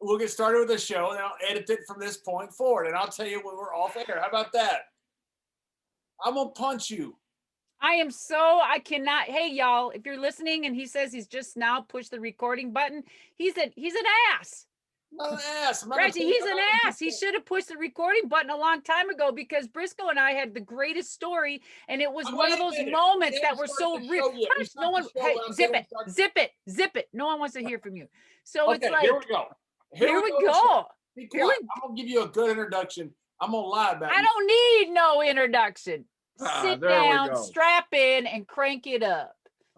we'll get started with the show, and I'll edit it from this point forward, and I'll tell you when we're off air. How about that? I'm gonna punch you. I cannot. Hey, y'all, if you're listening and he says he's just now pushed the recording button, he's an ass. I'm not an ass. I'm not Reggie, gonna he's an ass. He should have pushed the recording button a long time ago because Brisco and I had the greatest story, and it was one of those moments that were so real. Hush, no one. Hey, zip it. No one wants to hear from you. So it's like, here we go. Here we go. Be quiet. I'm gonna give you a good introduction. I'm gonna lie about it. I don't need no introduction. Sit down, strap in, and crank it up.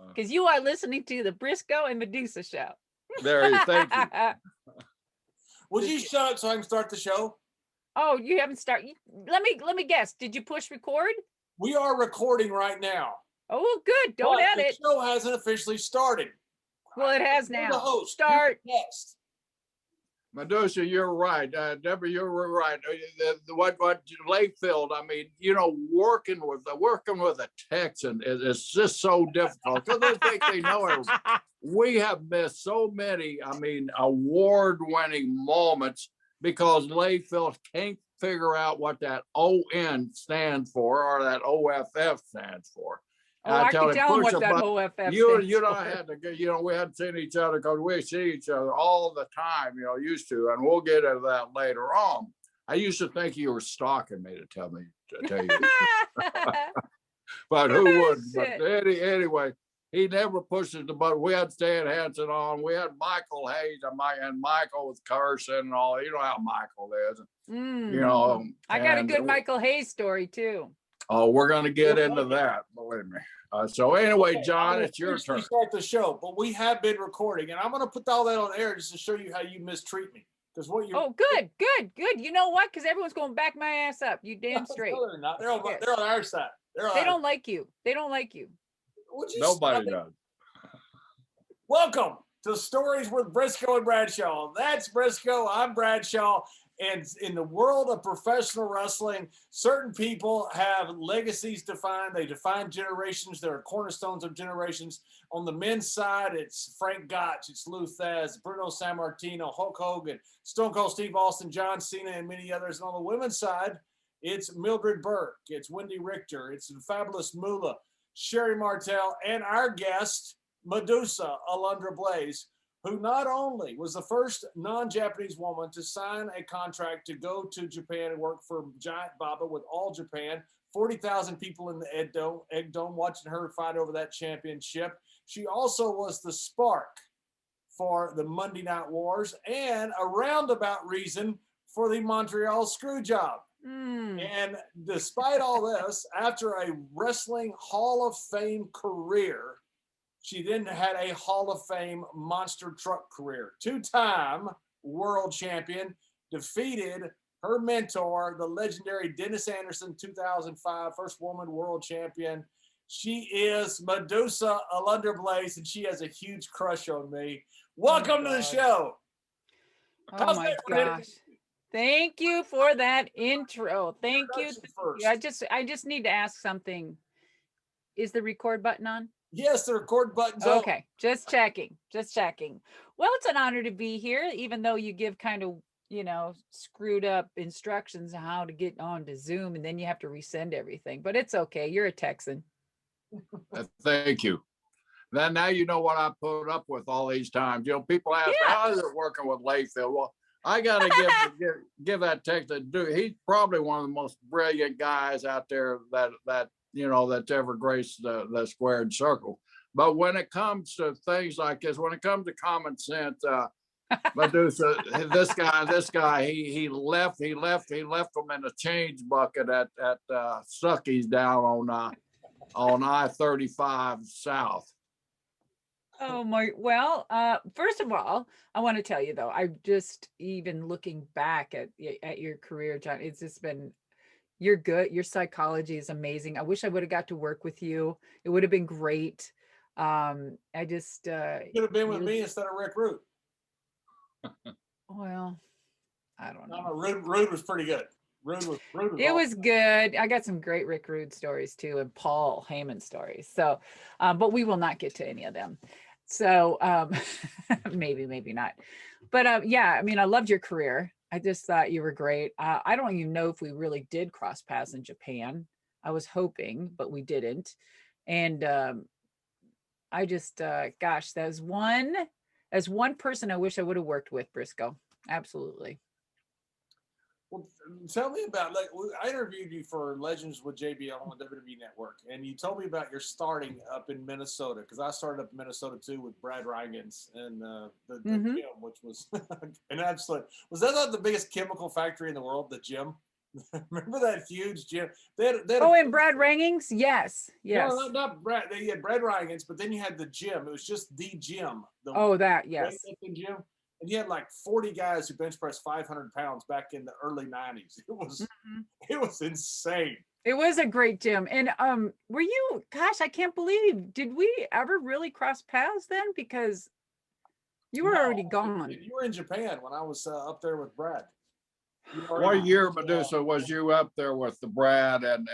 Because you are listening to the Brisco and Madusa show. There is. Thank you. Would you shut up so I can start the show? Oh, you haven't started. Let me guess. Did you push record? We are recording right now. Oh, good. Don't edit. The show hasn't officially started. Well, it has now. The host. Start. Next. Medusa, you're right. Deborah, you're right. What Layfield, I mean, you know, working with a Texan is just so difficult because they think they know everything. We have missed so many, I mean, award-winning moments because Layfield can't figure out what that ON stands for or that OFF stands for. Oh, I can tell him what that OFF stands you know, I had to, you know, we hadn't seen each other because we see each other all the time, you know, used to, and we'll get into that later on. I used to think you were stalking me to tell you. But who would? But anyway, he never pushes the button. We had Stan Hansen on. We had Michael Hayes and Michael was cursing and all. You know how Michael is. You know, I got a good Michael Hayes story too. Oh, we're going to get into that. Believe me. So anyway, John, it's your turn. Start the show, but we have been recording, and I'm going to put all that on air just to show you how you mistreat me. Because what you? Oh, good. You know what? Because everyone's going to back my ass up. You damn straight. No, they're not. They're on our side. They don't like you. Nobody does. Welcome to Stories with Brisco and Bradshaw. That's Brisco. I'm Bradshaw. And in the world of professional wrestling, certain people have legacies defined. They define generations. There are cornerstones of generations. On the men's side, it's Frank Gotch, it's Lou Thesz, Bruno Sammartino, Hulk Hogan, Stone Cold Steve Austin, John Cena, and many others. And on the women's side, it's Mildred Burke, it's Wendy Richter, it's the Fabulous Moolah, Sherry Martel, and our guest, Madusa, Alundra Blayze, who not only was the first non-Japanese woman to sign a contract to go to Japan and work for Giant Baba with All Japan, 40,000 people in the Egg Dome watching her fight over that championship. She also was the spark for the Monday Night Wars and a roundabout reason for the Montreal Screwjob. And despite all this, after a wrestling Hall of Fame career, she then had a Hall of Fame monster truck career. Two-time world champion, defeated her mentor, the legendary Dennis Anderson, 2005 first woman world champion. She is Madusa, Alundra Blayze, and she has a huge crush on me. Welcome to the show. Oh my gosh. Thank you for that intro. Thank you. I just need to ask something. Is the record button on? Yes, the record button's on. Okay, just checking. Well, it's an honor to be here, even though you give kind of, you know, screwed up instructions on how to get on to Zoom, and then you have to resend everything. But it's okay. You're a Texan. Thank you. Then now you know what I put up with all these times. You know, people ask, how is it working with Layfield? Well, I got to give that Texan due. He's probably one of the most brilliant guys out there that you know, that's ever graced the squared circle. But when it comes to things like this, when it comes to common sense, Madusa, this guy, he left him in a change bucket at Stuckey's down on I-35 South. Oh my, well, first of all, I want to tell you though, I just even looking back at your career, John, it's just been, you're good. Your psychology is amazing. I wish I would have got to work with you. It would have been great. I just you could have been with me instead of Rick Rude. Well, I don't know. Rude was pretty good. Rude was it was good. I got some great Rick Rude stories too, and Paul Heyman stories. So, but we will not get to any of them. So maybe not. But yeah, I mean, I loved your career. I just thought you were great. I don't even know if we really did cross paths in Japan. I was hoping, but we didn't. And I just, gosh, as one person I wish I would have worked with, Brisco. Absolutely. Well, tell me about, like, I interviewed you for Legends with JBL on the WWE Network, and you told me about your starting up in Minnesota, because I started up in Minnesota too with Brad Reigans and the Mhm. gym, which was an absolute. Was that not the biggest chemical factory in the world? The gym. Remember that huge gym? They had Oh, a and Brad Rangings? Yes. no, Yes. not Brad. They had Brad Reigans, but then you had the gym. It was just the gym, the Oh, that, yes. weightlifting gym. And you had like 40 guys who bench pressed 500 pounds back in the early 90s. Mhm. It was insane. It was a great gym. And were you, gosh, I can't believe, did we ever really cross paths then? Because you were No, already gone. you were in Japan when I was up there with Brad. You were What already, year, Madusa, was you up there with the Brad and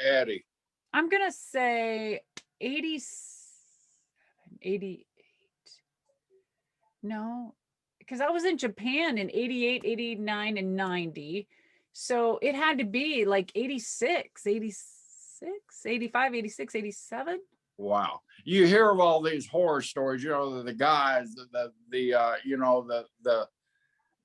Eddie? I'm gonna say 87, 88. No, because I was in Japan in 88, 89, and 90. So it had to be like 86, 86, 85, 86, 87. Wow. You hear of all these horror stories, you know, the guys, you know,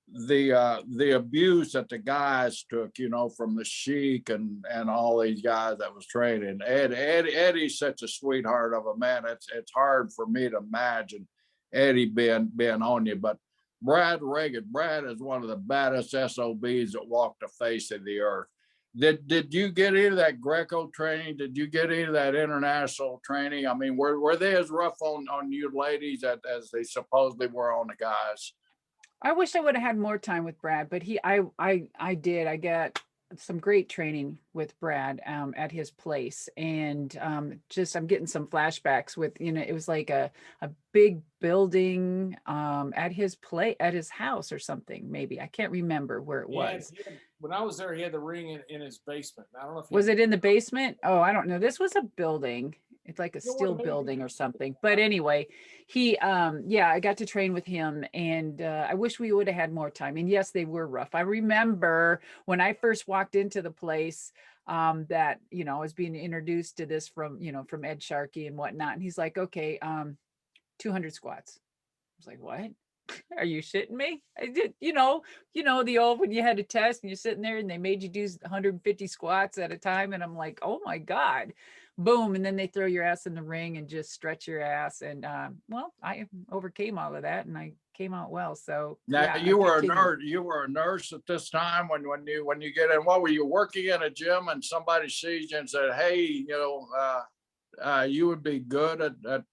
the abuse that the guys took, you know, from the Sheik and all these guys that was training. Eddie's such a sweetheart of a man. It's hard for me to imagine Eddie being on you, but Brad is one of the baddest SOBs that walked the face of the earth. Did you get any of that Greco training? Did you get any of that international training? I mean, were they as rough on you ladies as they supposedly were on the guys? I wish I would have had more time with Brad, but I did. I got some great training with Brad at his place, and just I'm getting some flashbacks with, you know, it was like a big building at his house or something. Maybe I can't remember where it was. when I was there, he had the ring in his basement. I don't know if Was it in the basement? Oh, I don't know. This was a building. It's like a steel building or something. But anyway, yeah, I got to train with him, and I wish we would have had more time. And yes, they were rough. I remember when I first walked into the place, that, you know, I was being introduced to this from, you know, from Ed Sharkey and whatnot. And he's like, okay, 200 squats. I was like, what? Are you shitting me? I did, the old, when you had a test and you're sitting there and they made you do 150 squats at a time. And I'm like, oh my God, boom. And then they throw your ass in the ring and just stretch your ass. And well, I overcame all of that and I came out well. So now yeah, you were a nurse. You were a nurse at this time when you get in. What were you working in a gym and somebody sees you and said, "Hey, you would be good at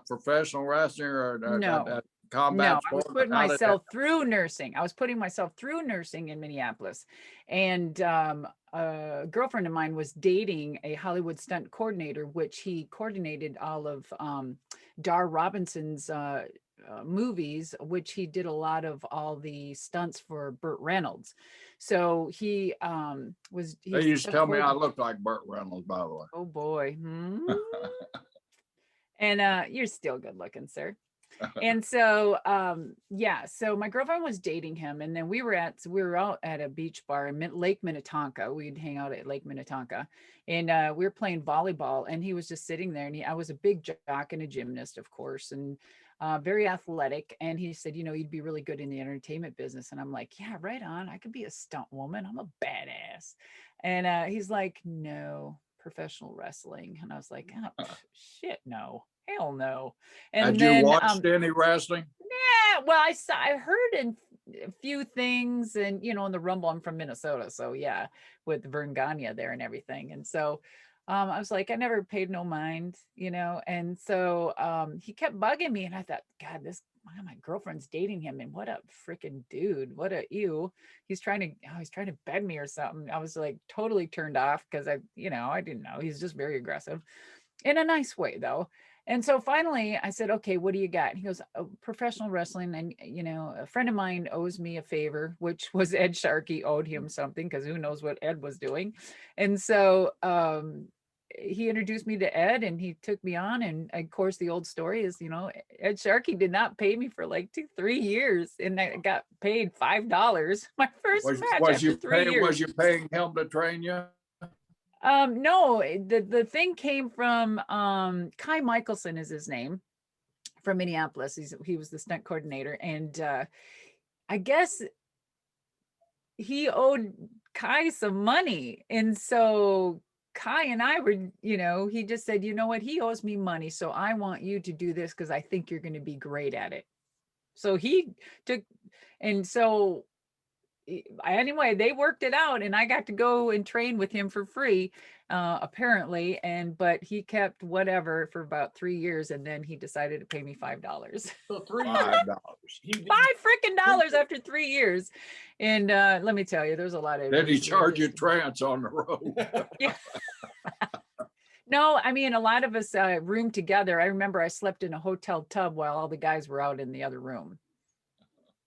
professional wrestling or no. combat No, I was sport?" putting myself through nursing. I was putting myself through nursing in Minneapolis. And a girlfriend of mine was dating a Hollywood stunt coordinator, which he coordinated all of Dar Robinson's movies, which he did a lot of all the stunts for Burt Reynolds. So he They used to tell me I looked like Burt Reynolds, by the way. Oh boy. And you're still good looking, sir. And so yeah, so my girlfriend was dating him, and then we were out at a beach bar in Lake Minnetonka. We'd hang out at Lake Minnetonka, and we were playing volleyball, and he was just sitting there, and I was a big jock and a gymnast, of course, and very athletic. And he said, you'd be really good in the entertainment business. And I'm like, yeah, right on. I could be a stunt woman. I'm a badass. And he's like, no, professional wrestling. And I was like, oh, shit, no. Hell no. And had then, you watched any wrestling? Yeah, well, I heard in a few things, and in the Rumble, I'm from Minnesota, so yeah, with Vern Gagne there and everything. And so I was like, I never paid no mind, and so he kept bugging me, and I thought, God, my girlfriend's dating him, and what a freaking dude, what a ew. He's trying to bed me or something. I was like totally turned off because I didn't know. He's just very aggressive in a nice way though. And so finally I said, okay, what do you got? And he goes, professional wrestling. And, a friend of mine owes me a favor, which was Ed Sharkey owed him something, because who knows what Ed was doing. And so he introduced me to Ed, and he took me on. And of course, the old story is, Ed Sharkey did not pay me for like 3 years, and I got paid $5 my first match after 3 years. Was you paying him to train you? No, the thing came from Kai Michelson is his name, from Minneapolis. He was the stunt coordinator, and I guess he owed Kai some money, and so Kai and I were, he just said, you know what, he owes me money, so I want you to do this because I think you're going to be great at it. So he took, and so anyway, they worked it out, and I got to go and train with him for free, apparently. But he kept whatever for about 3 years, and then he decided to pay me $5. So $5. $5 freaking dollars after 3 years. And let me tell you, there's a lot of. Did he charge you trance on the road? Yeah. No, I mean, a lot of us roomed together. I remember I slept in a hotel tub while all the guys were out in the other room.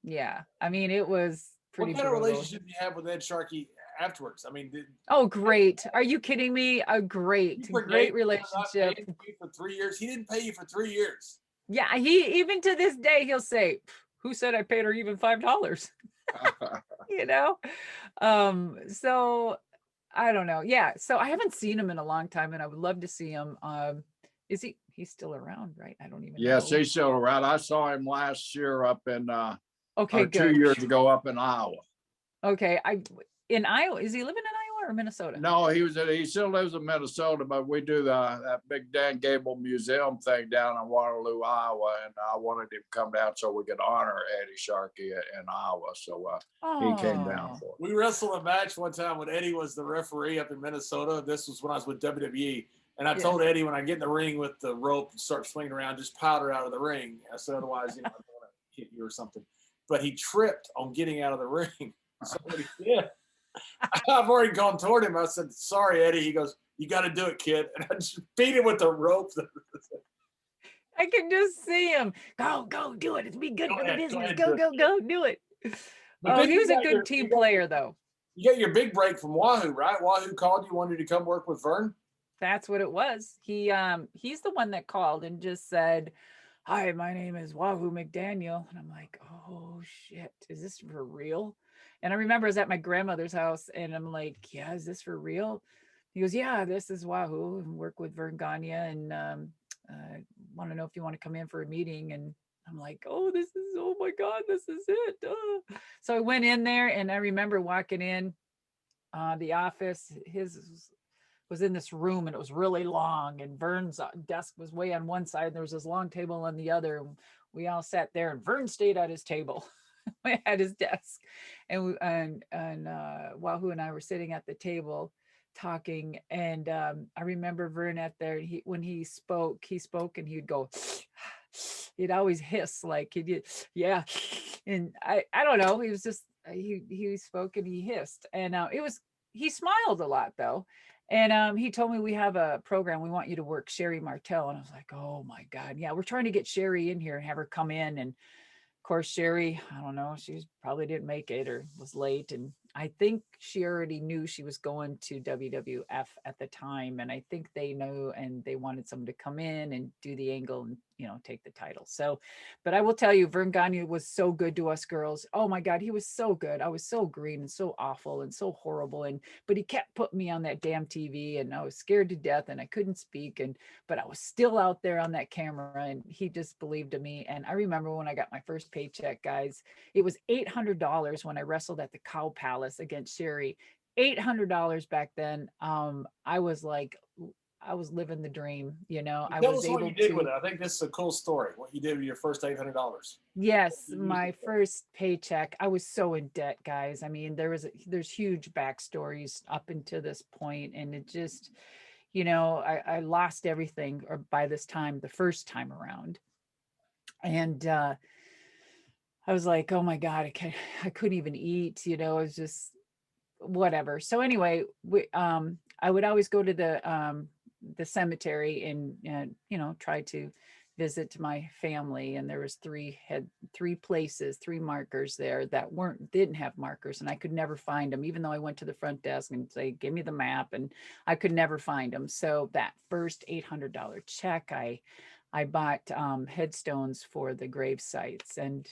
Yeah, I mean, it was pretty. What kind of relationship do you have with Ed Sharkey afterwards? I mean, oh, great! Are you kidding me? A great relationship. For 3 years, he didn't pay you for 3 years. Yeah, he even to this day he'll say, "Who said I paid her even $5?" So I don't know. Yeah, so I haven't seen him in a long time, and I would love to see him. Is he's still around, right? I don't even know. Yes, he's still around. I saw him last year up in okay, good. 2 years ago up in Iowa. Okay, in Iowa. Is he living in Iowa or Minnesota? No, he still lives in Minnesota, but we do that big Dan Gable Museum thing down in Waterloo, Iowa, and I wanted him to come down so we could honor Eddie Sharkey in Iowa. So he came down for it. We wrestled a match one time when Eddie was the referee up in Minnesota. This was when I was with WWE. And I told Eddie, when I get in the ring with the rope and start swinging around, just powder out of the ring. I said, otherwise, I don't want to hit you or something. But he tripped on getting out of the ring. So what he did, I've already gone toward him. I said, sorry, Eddie. He goes, you got to do it, kid. And I just beat him with the rope. I can just see him. Go, do it. It's be good for the business. Go, do it. Oh, he was a good team player, though. You got your big break from Wahoo, right? Wahoo called you, wanted to come work with Vern? That's what it was. He's the one that called and just said, hi, my name is Wahoo McDaniel. And I'm like, oh shit, is this for real? And I remember I was at my grandmother's house and I'm like, yeah, is this for real? He goes, yeah, this is Wahoo, and work with Vern Gagne, and want to know if you want to come in for a meeting. And I'm like, oh my God, this is it. So I went in there, and I remember walking in the office. His was in this room, and it was really long, and Vern's desk was way on one side, and there was this long table on the other. And we all sat there, and Vern stayed at his table at his desk, and Wahoo and I were sitting at the table talking. And I remember Vern at there, when he spoke and he'd go, he'd always hiss like he did, yeah. And I don't know, he was just he spoke and he hissed, and he smiled a lot though. And he told me, we have a program, we want you to work Sherry Martel. And I was like, oh my God, yeah, we're trying to get Sherry in here and have her come in. And of course, Sherry, I don't know, she probably didn't make it or was late. And I think she already knew she was going to WWF at the time. And I think they knew, and they wanted someone to come in and do the angle and, take the title. So, but I will tell you, Vern Gagne was so good to us girls. Oh my God, he was so good. I was so green and so awful and so horrible. But he kept putting me on that damn TV, and I was scared to death, and I couldn't speak. But I was still out there on that camera, and he just believed in me. And I remember when I got my first paycheck, guys, it was $800 when I wrestled at the Cow Palace against Sherry. $800 back then. I was like, I was living the dream, I was able to. What you did with it. I think this is a cool story. What you did with your first $800. Yes, my first paycheck. I was so in debt, guys. I mean, there's huge backstories up until this point, and it just, I lost everything, or by this time, the first time around, and I was like, oh my God, I couldn't even eat. It was just whatever. So anyway, I would always go to the cemetery and try to visit to my family, and there was three places, three markers there that didn't have markers, and I could never find them, even though I went to the front desk and say, give me the map, and I could never find them. So that first $800 check, I bought headstones for the grave sites, and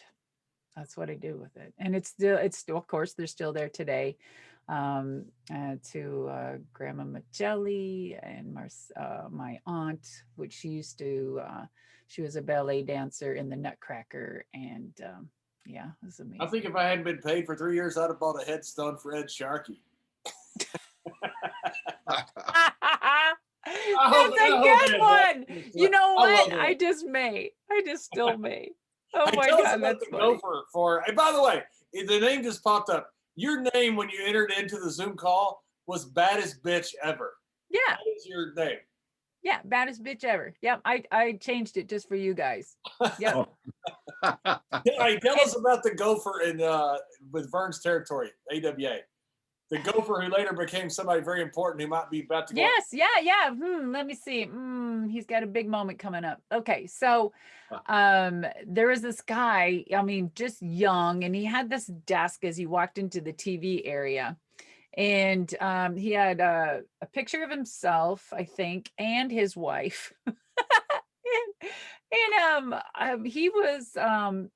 that's what I do with it. And it's still, of course, they're still there today. To Grandma Magelli and my aunt, which she used to, she was a ballet dancer in the Nutcracker, and yeah, it was amazing. I think if I hadn't been paid for 3 years, I'd have bought a headstone for Ed Sharkey. That's a good one. You know what? I just still may. Oh my God, that's funny. Gopher for. And by the way, the name just popped up. Your name when you entered into the Zoom call was baddest bitch ever. Yeah. That is your name. Yeah, baddest bitch ever. Yep, I changed it just for you guys. Yep. Hey, tell us about the Gopher in with Vern's territory, AWA. The Gopher who later became somebody very important who might be about to go. Yes, yeah. Let me see. He's got a big moment coming up. Okay, so there was this guy, I mean, just young, and he had this desk as he walked into the TV area. And he had a picture of himself, I think, and his wife. and he was the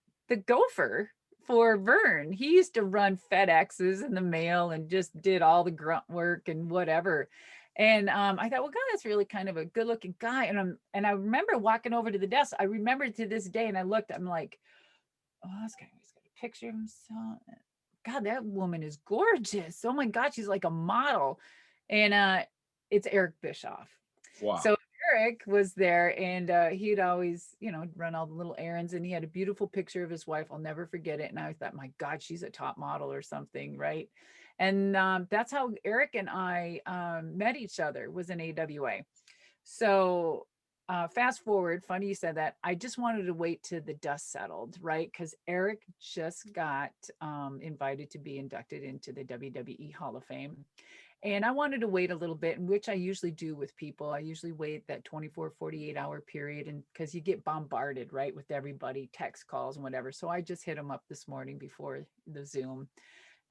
gopher for Vern. He used to run FedExes in the mail and just did all the grunt work and whatever. And I thought, well, God, that's really kind of a good looking guy. And I remember walking over to the desk. I remember to this day, and I looked, I'm like, oh, this guy, he's got a picture of himself. God, that woman is gorgeous. Oh my God, she's like a model. And it's Eric Bischoff. Wow. So Eric was there, and he'd always, run all the little errands, and he had a beautiful picture of his wife. I'll never forget it. And I thought, my God, she's a top model or something, right? And that's how Eric and I met each other, was in AWA. So fast forward, funny you said that. I just wanted to wait till the dust settled, right? Because Eric just got invited to be inducted into the WWE Hall of Fame. And I wanted to wait a little bit, which I usually do with people. I usually wait that 24, 48 hour period, and because you get bombarded, right, with everybody, text calls and whatever. So I just hit him up this morning before the Zoom.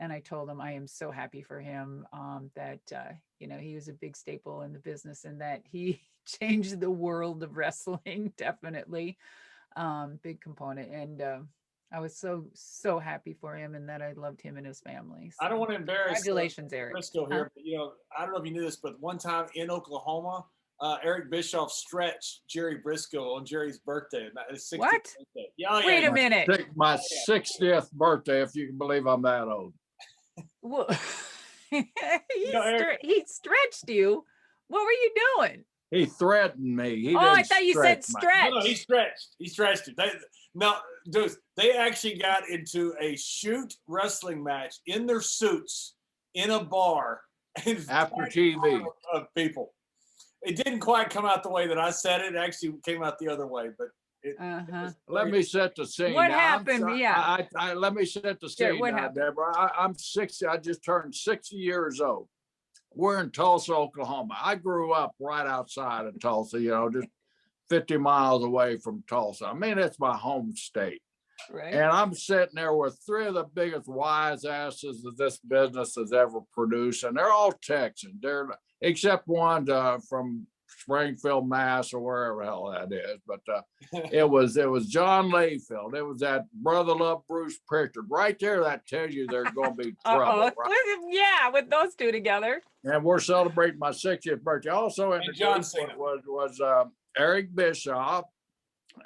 And I told him I am so happy for him that, he was a big staple in the business, and that he changed the world of wrestling, definitely. Big component. And I was so happy for him, and that I loved him and his family. So, I don't want to embarrass congratulations, Eric. Briscoe here, but I don't know if you knew this, but one time in Oklahoma, Eric Bischoff stretched Jerry Briscoe on Jerry's birthday. His 60th What? birthday. Yeah, Wait a minute. My 60th birthday, if you can believe I'm that old. Well, he stretched you. What were you doing? He threatened me. I thought you said stretch. No, he stretched. He stretched it. They actually got into a shoot wrestling match in their suits in a bar after TV of people. It didn't quite come out the way that I said it. It actually came out the other way, but let me set the scene. What happened? Let me set the scene. What happened? Deborah, I'm 60. I just turned 60 years old. We're in Tulsa, Oklahoma. I grew up right outside of Tulsa, just 50 miles away from Tulsa. I mean, it's my home state. Right. And I'm sitting there with three of the biggest wise asses that this business has ever produced. And they're all Texans. Except one from Springfield, Mass, or wherever the hell that is. But it was John Layfield. It was that Brother Love Bruce Pritchard. Right there, that tells you there's going to be trouble. Right? Yeah, with those two together. And we're celebrating my 60th birthday. Also in the John group was Eric Bischoff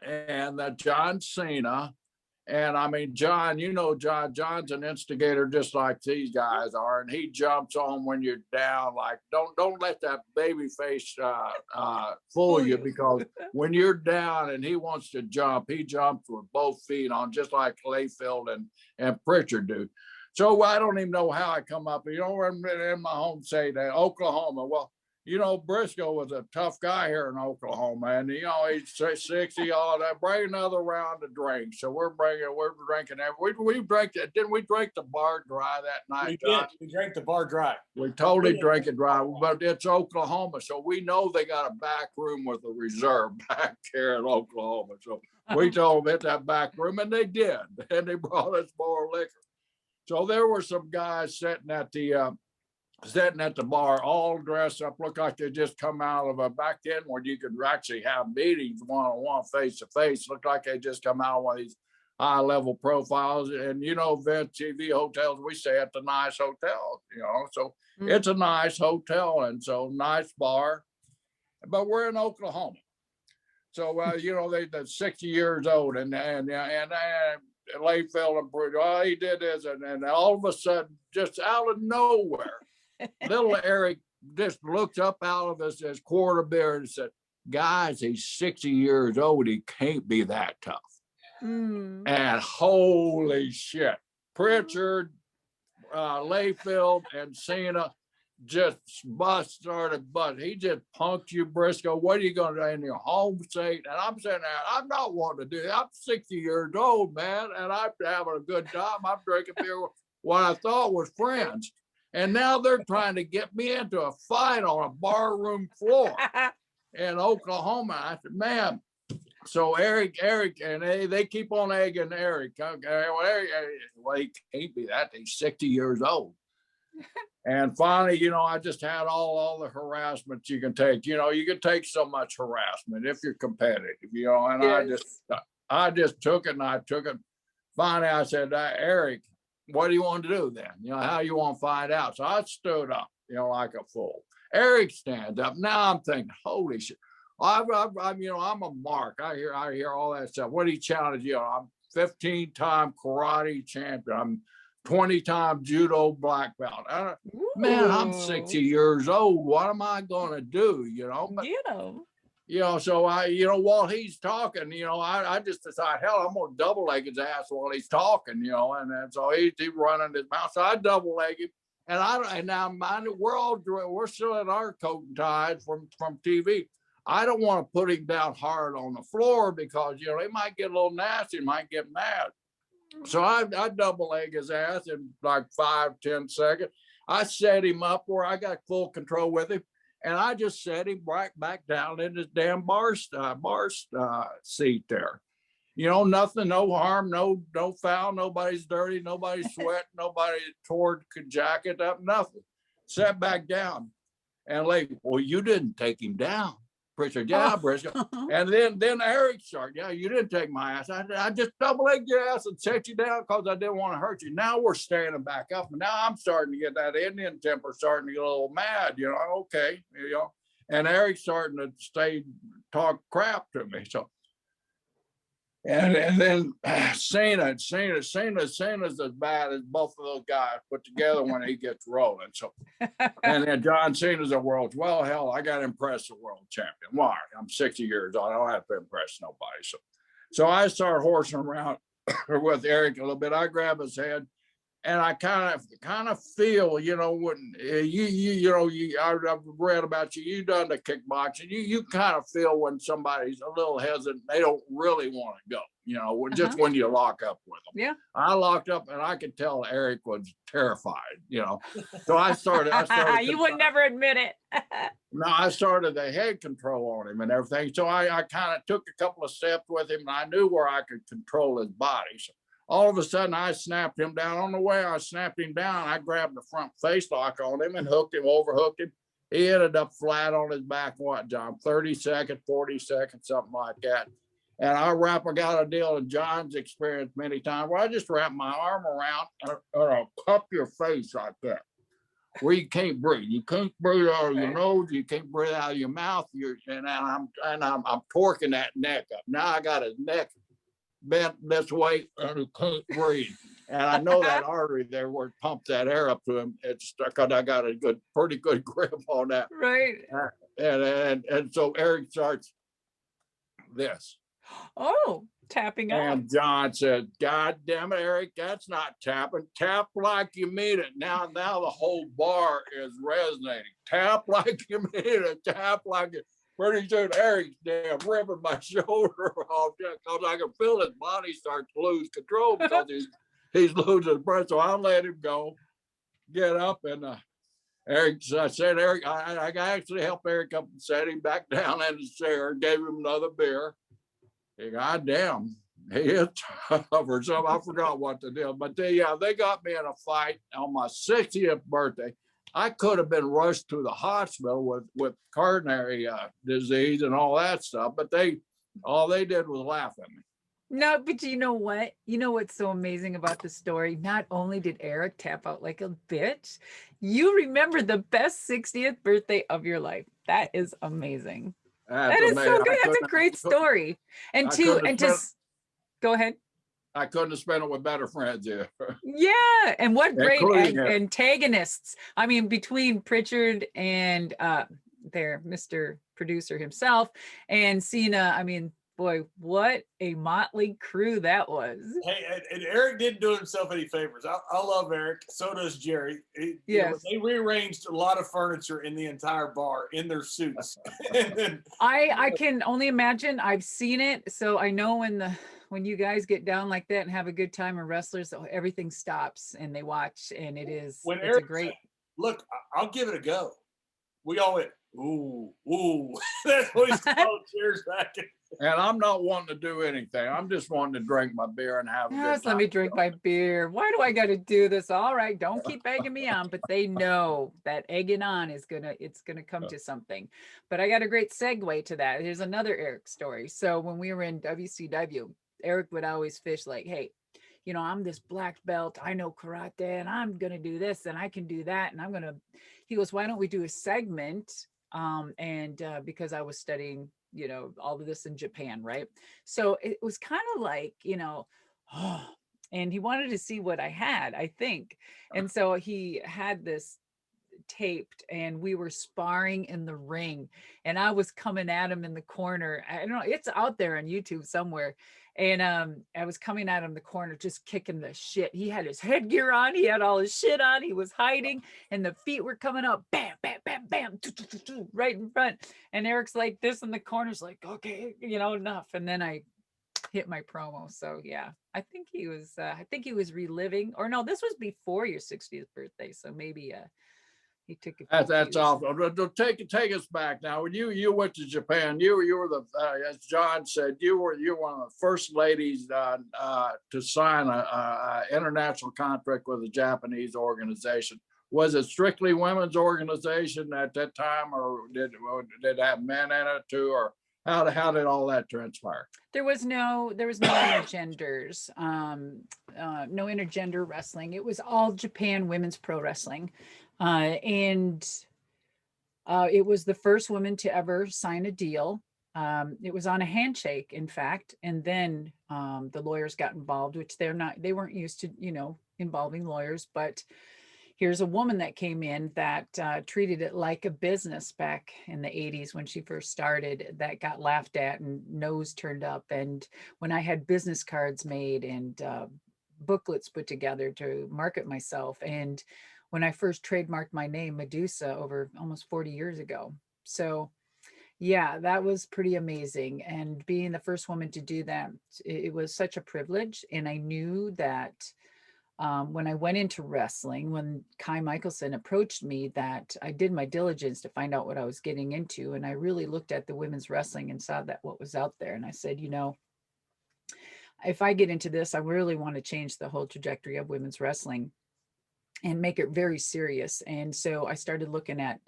and John Cena. And I mean, John, John's an instigator just like these guys are. And he jumps on when you're down. Like, don't let that baby face fool you, because when you're down and he wants to jump, he jumps with both feet on, just like Layfield and Pritchard do. So I don't even know how I come up. In my home state, Oklahoma. Well, you know, Brisco was a tough guy here in Oklahoma, and you know, he's 60, all that. Bring another round of drinks. So we're drinking every. We drank it. Didn't we drink the bar dry that night, We John? did. We drank the bar dry. We totally drank it dry, but it's Oklahoma, so we know they got a back room with a reserve back here in Oklahoma. So we told them it's that back room, and they did, and they brought us more liquor. So there were some guys sitting at the bar, all dressed up, looked like they just come out of a back then when you could actually have meetings one-on-one, face-to-face. Looked like they just come out of one of these high-level profiles. And you know, Vince TV hotels, we stay at the nice hotel, you know, so it's a nice hotel, and so nice bar. But we're in Oklahoma, so you know, they're 60 years old, and Layfield and Bradshaw, all he did is, and all of a sudden, just out of nowhere, little Eric just looked up out of his quarter beer and said, guys, he's 60 years old. He can't be that tough. And holy shit, Pritchard, Layfield, and Cena just started. He just punked you, Brisco. What are you going to do in your home state? And I'm sitting there, I'm not wanting to do that. I'm 60 years old, man, and I'm having a good time. I'm drinking beer with what I thought was friends. And now they're trying to get me into a fight on a barroom floor in Oklahoma. I said, man. So Eric, and they keep on egging Eric. Well, he can't be that. He's 60 years old. And finally, you know, I just had all the harassment you can take. You know, you can take so much harassment if you're competitive, you know, and yes. I just took it, and I took it. Finally, I said, Eric, what do you want to do then? You know, how you want to find out? So I stood up, you know, like a fool. Eric stands up. Now I'm thinking, holy shit. I'm you know, I'm a mark. I hear all that stuff. What do you challenge? You know, I'm 15-time karate champion. I'm 20-time judo black belt. Man, I'm 60 years old. What am I going to do? You know, but, you know, so you know, while he's talking, you know, I just decide, hell, I'm going to double leg his ass while he's talking, you know, and so he's running his mouth. So I double leg him, and now mind you, we're still in our coat and ties from TV. I don't want to put him down hard on the floor because, you know, he might get a little nasty, might get mad. So I double leg his ass in like 5-10 seconds. I set him up where I got full control with him, and I just set him right back down in his damn bar seat there. You know, nothing, no harm, no foul, nobody's dirty, nobody's sweating, nobody tore jacket up, nothing. Sat back down, and like, well, you didn't take him down. Pritchard, yeah, Brisco. And then Eric started, yeah, you didn't take my ass. I just double-legged your ass and set you down because I didn't want to hurt you. Now we're standing back up, and now I'm starting to get that Indian temper, starting to get a little mad, you know, okay, you know. And Eric's starting to talk crap to me. So, and then Cena's as bad as both of those guys put together when he gets rolling. So, and then John Cena's a world. Well, hell, I got to impress the world champion. Why? I'm 60 years old. I don't have to impress nobody. So I start horsing around with Eric a little bit. I grab his head, and I kind of feel, you know, when I've read about you. You done the kickboxing. You kind of feel when somebody's a little hesitant. They don't really want to go. You know, just when you lock up with them. Yeah. I locked up, and I could tell Eric was terrified. You know, so I started. You would never admit it. No, I started the head control on him and everything. So I kind of took a couple of steps with him, and I knew where I could control his body. So all of a sudden, I snapped him down. On the way I snapped him down, I grabbed the front face lock on him and overhooked him. He ended up flat on his back, what, John, 30 seconds, 40 seconds, something like that. And I got a deal in John's experience many times where I just wrap my arm around and I'll cup your face like that, where you can't breathe. You can't breathe out of your nose. You can't breathe out of your mouth. And I'm torquing that neck up. Now I got his neck bent this way, and he can't breathe. And I know that artery there where it pumps that air up to him. It's because I got a pretty good grip on that. Right. And so Eric starts this. Oh, tapping off. And John said, God damn it, Eric, that's not tapping. Tap like you mean it. Now the whole bar is resonating. Tap like you mean it. Tap like it. Pretty soon, Eric's damn ripping my shoulder off because I can feel his body start to lose control because he's losing breath. So I let him go, get up, and Eric, I said, Eric, I actually helped Eric up and set him back down in his chair, gave him another beer. God damn, he is tough or something. I forgot what to do. But they got me in a fight on my 60th birthday. I could have been rushed to the hospital with coronary disease and all that stuff, but all they did was laugh at me. No, but you know what? You know what's so amazing about the story? Not only did Eric tap out like a bitch, you remember the best 60th birthday of your life. That is amazing. That is so good. That's a great story. And go ahead. I couldn't have spent it with better friends. Yeah. Yeah. And what great antagonists. I mean, between Pritchard and their Mr. Producer himself and Cena, I mean, boy, what a motley crew that was. Hey, and Eric didn't do himself any favors. I love Eric. So does Jerry. Yes. They rearranged a lot of furniture in the entire bar in their suits. I can only imagine. I've seen it. So I know when you guys get down like that and have a good time and wrestlers, everything stops and they watch, and it's Eric a great said, look, I'll give it a go. We all went, ooh. That's what we called cheers back. And I'm not wanting to do anything. I'm just wanting to drink my beer and have a good time. Let me drink my beer. Why do I got to do this? All right, don't keep egging me on, but they know that egging on it's gonna come to something. But I got a great segue to that. Here's another Eric story. So when we were in WCW, Eric would always fish like, hey, you know, I'm this black belt. I know karate, and I'm gonna do this, and I can do that, and he goes, why don't we do a segment? Because I was studying, you know, all of this in Japan, right? So it was kind of like, you know, and he wanted to see what I had, I think. And so he had this taped and we were sparring in the ring and I was coming at him in the corner. I don't know, it's out there on YouTube somewhere. And I was coming at him in the corner, just kicking the shit. He had his headgear on, he had all his shit on, he was hiding, and the feet were coming up, bam, bam, bam, bam, right in front. And Eric's like this in the corner's like, okay, you know, enough. And then I hit my promo. So yeah, I think he was reliving, or no, this was before your 60th birthday. So maybe he took it. That's awful. Take us back now. When you went to Japan, you were the as John said, you were one of the first ladies to sign a international contract with a Japanese organization. Was it strictly women's organization at that time, or did it have men in it too, or how did all that transpire? There was no intergenders, no intergender wrestling. It was all Japan women's pro wrestling. And it was the first woman to ever sign a deal. It was on a handshake, in fact, and then the lawyers got involved, which they weren't used to, you know, involving lawyers. But here's a woman that came in that treated it like a business back in the 80s when she first started, that got laughed at and nose turned up. And when I had business cards made and booklets put together to market myself, and when I first trademarked my name, Madusa, over almost 40 years ago. So yeah, that was pretty amazing. And being the first woman to do that, it was such a privilege. And I knew that when I went into wrestling, when Kai Michelson approached me, that I did my diligence to find out what I was getting into. And I really looked at the women's wrestling and saw that what was out there. And I said, you know, if I get into this, I really want to change the whole trajectory of women's wrestling and make it very serious. And so I started looking at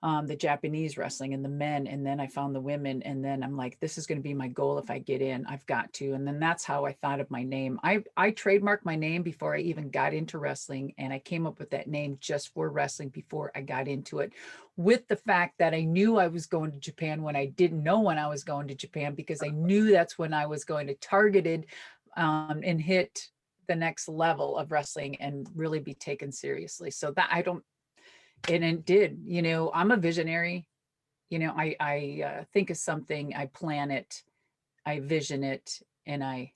the Japanese wrestling and the men, and then I found the women, and then I'm like, this is going to be my goal. If I get in, I've got to. And then that's how I thought of my name. I trademarked my name before I even got into wrestling, and I came up with that name just for wrestling before I got into it, with the fact that I knew I was going to Japan when I didn't know when I was going to Japan, because I knew that's when I was going to targeted and hit the next level of wrestling and really be taken seriously. So that and it did, you know, I'm a visionary, you know, I think of something, I plan it, I vision it, and I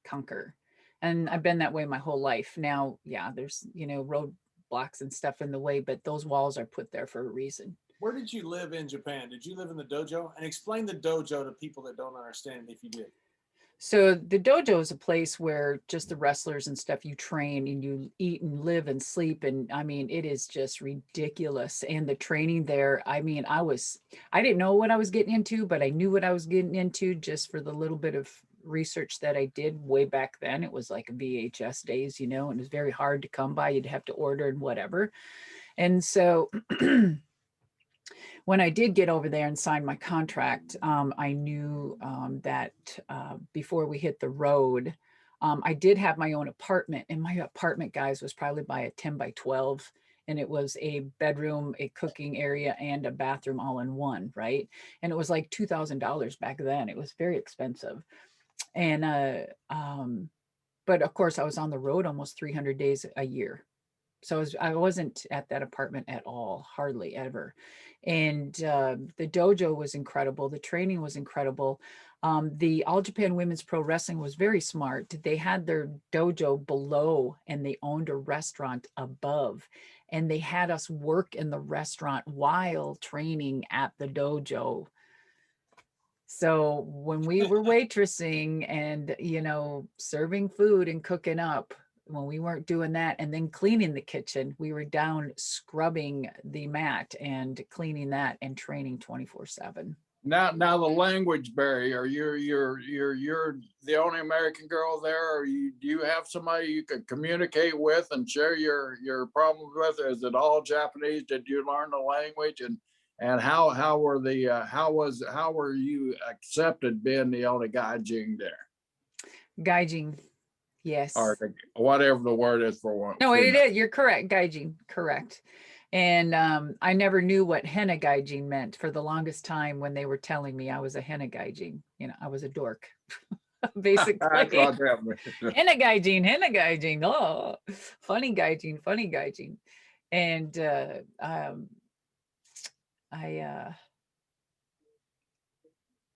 conquer. And I've been that way my whole life. Now, yeah, there's, roadblocks and stuff in the way, but those walls are put there for a reason. Where did you live in Japan? Did you live in the dojo? And explain the dojo to people that don't understand if you did. So the dojo is a place where just the wrestlers and stuff, you train and you eat and live and sleep. And I mean, it is just ridiculous. And the training there, I mean, I didn't know what I was getting into, but I knew what I was getting into just for the little bit of research that I did way back then. It was like VHS days, and it was very hard to come by. You'd have to order and whatever. And so when I did get over there and sign my contract, I knew that before we hit the road, I did have my own apartment, and my apartment, guys, was probably by a 10 by 12. And it was a bedroom, a cooking area, and a bathroom all in one, right? And it was like $2,000 back then. It was very expensive. And, but of course I was on the road almost 300 days a year. So I wasn't at that apartment at all, hardly ever. And the dojo was incredible. The training was incredible. The All Japan Women's Pro Wrestling was very smart. They had their dojo below and they owned a restaurant above. And they had us work in the restaurant while training at the dojo. So when we were waitressing and, serving food and cooking up, when we weren't doing that and then cleaning the kitchen, we were down scrubbing the mat and cleaning that and training 24/7. Now the language barrier. You're the only American girl there, or do you have somebody you could communicate with and share your problems with? Is it all Japanese? Did you learn the language, and how were you accepted being the only gaijin there? Gaijin. Yes. Or whatever the word is for one. No, it is. You're correct. Gaijin. Correct. And I never knew what henna gaijin meant for the longest time when they were telling me I was a henna gaijin. I was a dork, basically. Henna gaijin. Oh, funny gaijin. And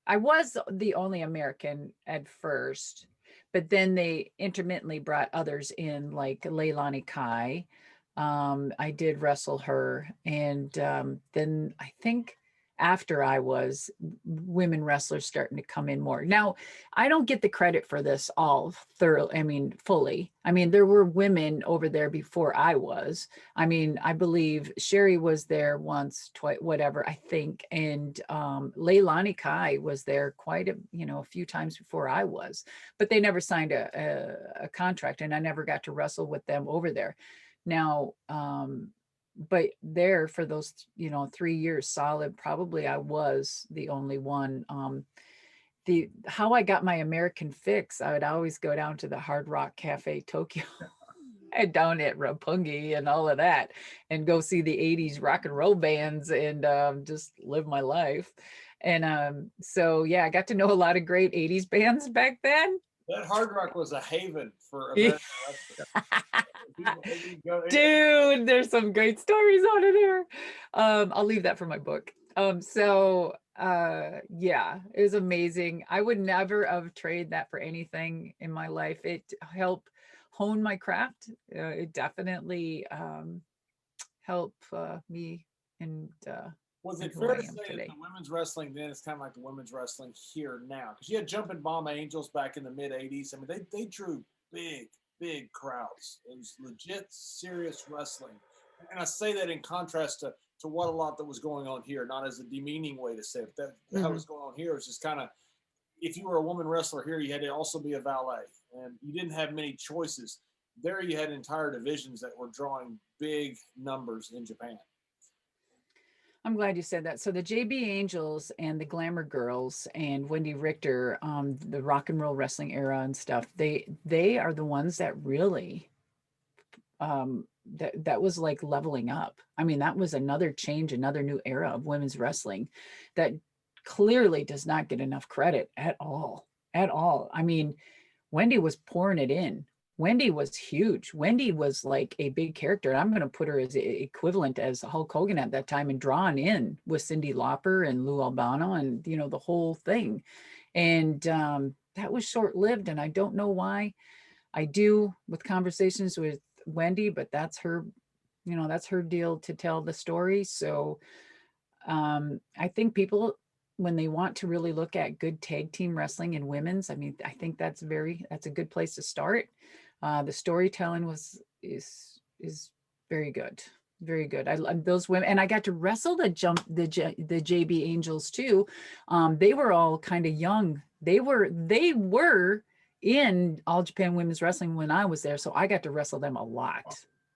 I was the only American at first, but then they intermittently brought others in, like Leilani Kai. I did wrestle her. And then I think after I was, women wrestlers starting to come in more. Now, I don't get the credit for this fully. There were women over there before I was. I believe Sherry was there once, twice, whatever, I think. And Leilani Kai was there quite a few times before I was, but they never signed a contract, and I never got to wrestle with them over there. Now, but there for those 3 years solid, probably I was the only one. How I got my American fix, I would always go down to the Hard Rock Cafe Tokyo and down at Roppongi and all of that, and go see the 80s rock and roll bands and just live my life. And so yeah, I got to know a lot of great 80s bands back then. That Hard Rock was a haven for American Dude, there's some great stories out of there. I'll leave that for my book. So yeah, it was amazing. I would never have traded that for anything in my life. It helped hone my craft. It definitely helped me. And was it fair to say that the women's wrestling then is kind of like the women's wrestling here now? Because you had Jumpin' Bomb Angels back in the mid 80s. They drew big crowds. It was legit, serious wrestling. And I say that in contrast to what a lot that was going on here, not as a demeaning way to say it. How it was going on here was just kind of, if you were a woman wrestler here, you had to also be a valet, and you didn't have many choices. There you had entire divisions that were drawing big numbers in Japan. I'm glad you said that. So the JB Angels and the Glamour Girls and Wendy Richter, the rock and roll wrestling era and stuff, they are the ones that really, that was like leveling up. That was another change, another new era of women's wrestling that clearly does not get enough credit at all. Wendy was pouring it in. Wendy was huge. Wendy was like a big character. I'm going to put her as equivalent as Hulk Hogan at that time, and drawn in with Cyndi Lauper and Lou Albano and, the whole thing. And that was short-lived, and I don't know why. I do with conversations with Wendy, but that's her, that's her deal to tell the story. So I think people, when they want to really look at good tag team wrestling in women's, I mean, I think that's a good place to start. The storytelling is very good. Very good. I love those women, and I got to wrestle the JB Angels too. They were all kind of young. They were in All Japan Women's Wrestling when I was there, so I got to wrestle them a lot.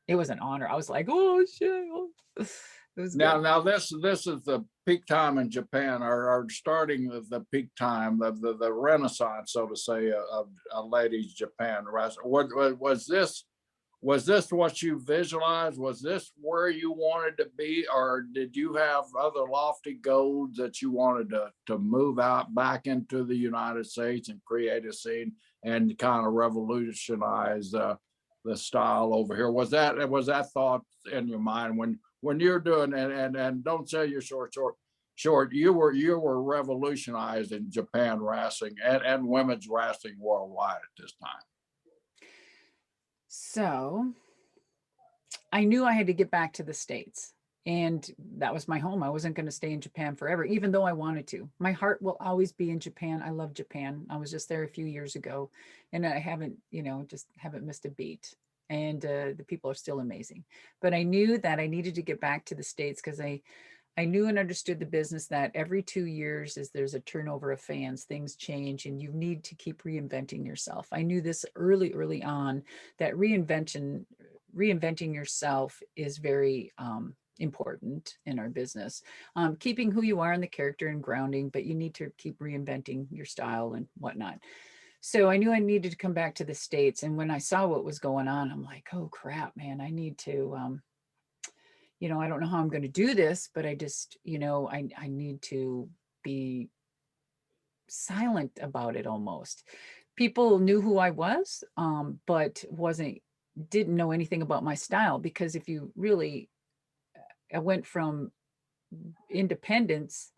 It was an honor. I was like, oh shit. It was now, good. now this is the peak time in Japan, or starting of the peak time of the renaissance, so to say, of ladies Japan wrestling. What was this? Was this what you visualized? Was this where you wanted to be, or did you have other lofty goals that you wanted to move out back into the United States and create a scene and kind of revolutionize the style over here? Was that thought in your mind when you're doing and don't sell your short? You were revolutionizing Japan wrestling and women's wrestling worldwide at this time. So I knew I had to get back to the States, and that was my home. I wasn't going to stay in Japan forever, even though I wanted to. My heart will always be in Japan. I love Japan. I was just there a few years ago, and I haven't, just haven't missed a beat. And the people are still amazing. But I knew that I needed to get back to the States because I knew and understood the business that every 2 years there's a turnover of fans, things change, and you need to keep reinventing yourself. I knew this early on, that reinventing yourself is very important in our business. Keeping who you are in the character and grounding, but you need to keep reinventing your style and whatnot. So I knew I needed to come back to the States. And when I saw what was going on, I'm like, oh crap, man, I need to, I don't know how I'm going to do this, but I just, I need to be silent about it almost. People knew who I was, but didn't know anything about my style, because if you really, I went from independence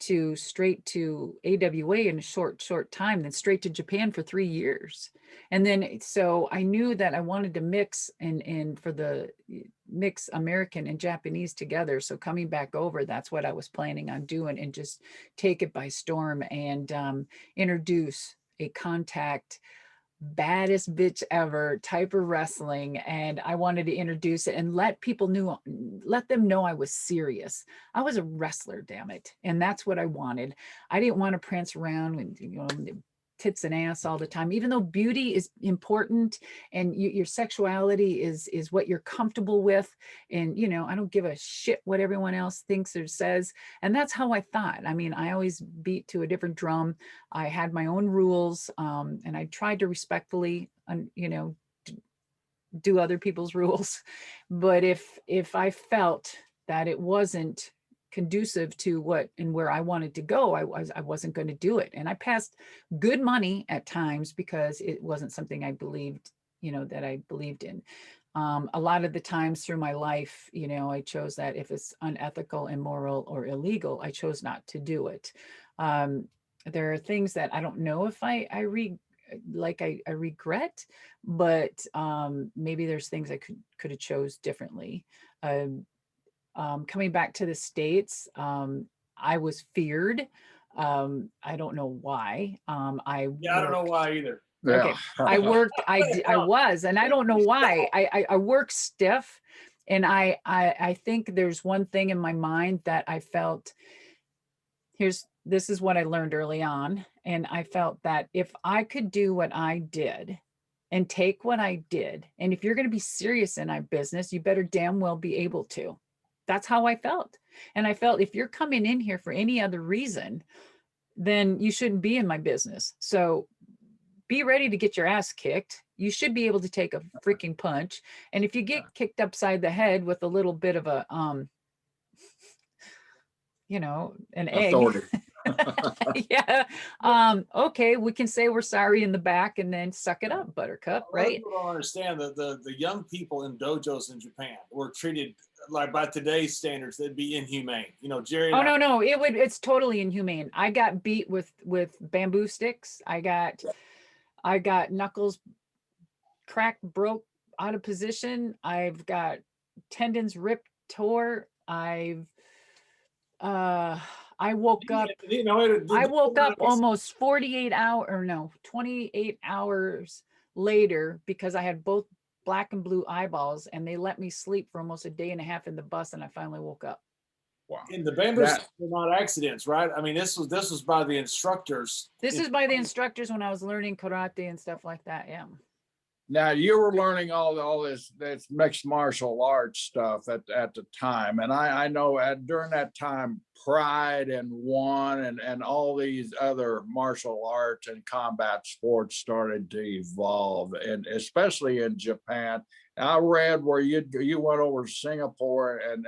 to straight to AWA in a short time, then straight to Japan for 3 years. And then, so I knew that I wanted to mix and for the mix American and Japanese together. So coming back over, that's what I was planning on doing, and just take it by storm and introduce a contact, baddest bitch ever type of wrestling. And I wanted to introduce it and let them know I was serious. I was a wrestler, damn it. And that's what I wanted. I didn't want to prance around with, tits and ass all the time, even though beauty is important and your sexuality is what you're comfortable with. And, I don't give a shit what everyone else thinks or says. And that's how I thought. I mean, I always beat to a different drum. I had my own rules, and I tried to respectfully, do other people's rules. But if I felt that it wasn't conducive to what and where I wanted to go, I wasn't going to do it. And I passed good money at times because it wasn't something I believed, that I believed in. A lot of the times through my life, I chose that if it's unethical, immoral, or illegal, I chose not to do it. There are things that I don't know if I regret, but maybe there's things I could have chose differently. Coming back to the States, I was feared. I don't know why. I don't know why either. Okay. I worked, I was, and I don't know why. I work stiff, and I think there's one thing in my mind that I felt, this is what I learned early on. And I felt that if I could do what I did and take what I did, and if you're going to be serious in our business, you better damn well be able to. That's how I felt. And I felt if you're coming in here for any other reason, then you shouldn't be in my business. So be ready to get your ass kicked. You should be able to take a freaking punch. And if you get kicked upside the head with a little bit of a, an egg, Yeah. Okay, we can say we're sorry in the back and then suck it up, Buttercup, A lot of right? people don't understand that the young people in dojos in Japan were treated like by today's standards, they'd be inhumane. You know, Jerry and Oh I, no, it's totally inhumane. I got beat with bamboo sticks. I got knuckles cracked, broke, out of position. I've got tendons ripped, tore. Uh I woke up you know, I woke up almost 28 hours later because I had both black and blue eyeballs, and they let me sleep for almost a day and a half in the bus, and I finally woke up. Wow. in the bamboo That, sticks were not accidents, right? I mean, this was by the instructors. This is by the instructors when I was learning karate and stuff like that. Yeah. now you were learning all this mixed martial arts stuff at the time, and I know during that time, Pride and One and all these other martial arts and combat sports started to evolve, and especially in Japan. I read where you went over to Singapore and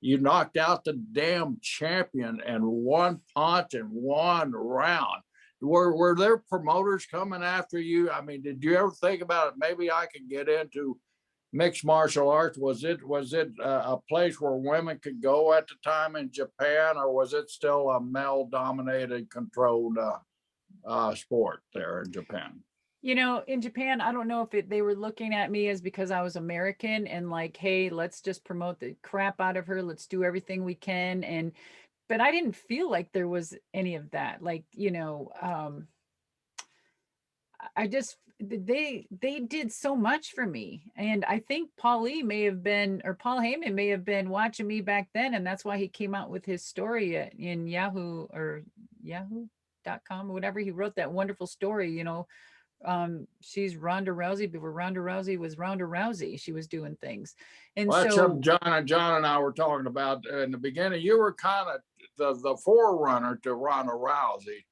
you knocked out the damn champion in one punch in one round. Were there promoters coming after you? I mean, did you ever think about it? Maybe I could get into mixed martial arts. Was it a place where women could go at the time in Japan, or was it still a male dominated, controlled sport there in Japan? You know, in Japan, I don't know if they were looking at me as because I was American and like, hey, let's just promote the crap out of her. Let's do everything we can. But I didn't feel like there was any of that. Like, I just they did so much for me. And I think Paul Heyman may have been watching me back then. And that's why he came out with his story in Yahoo or Yahoo.com or whatever. He wrote that wonderful story, she's Ronda Rousey before Ronda Rousey was Ronda Rousey. She was doing things. And Well, that's something so John and I were talking about in the beginning. You were kind of the forerunner to Ronda Rousey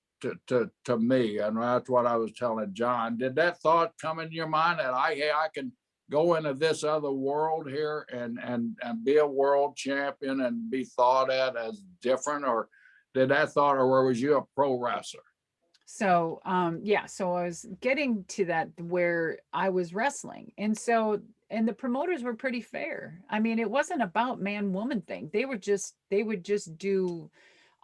to me, and that's what I was telling John. Did that thought come in your mind that I can go into this other world here and be a world champion and be thought at as different, or did that thought, or was you a pro wrestler? So so I was getting to that where I was wrestling. And the promoters were pretty fair. I mean, it wasn't about man woman thing. They would just do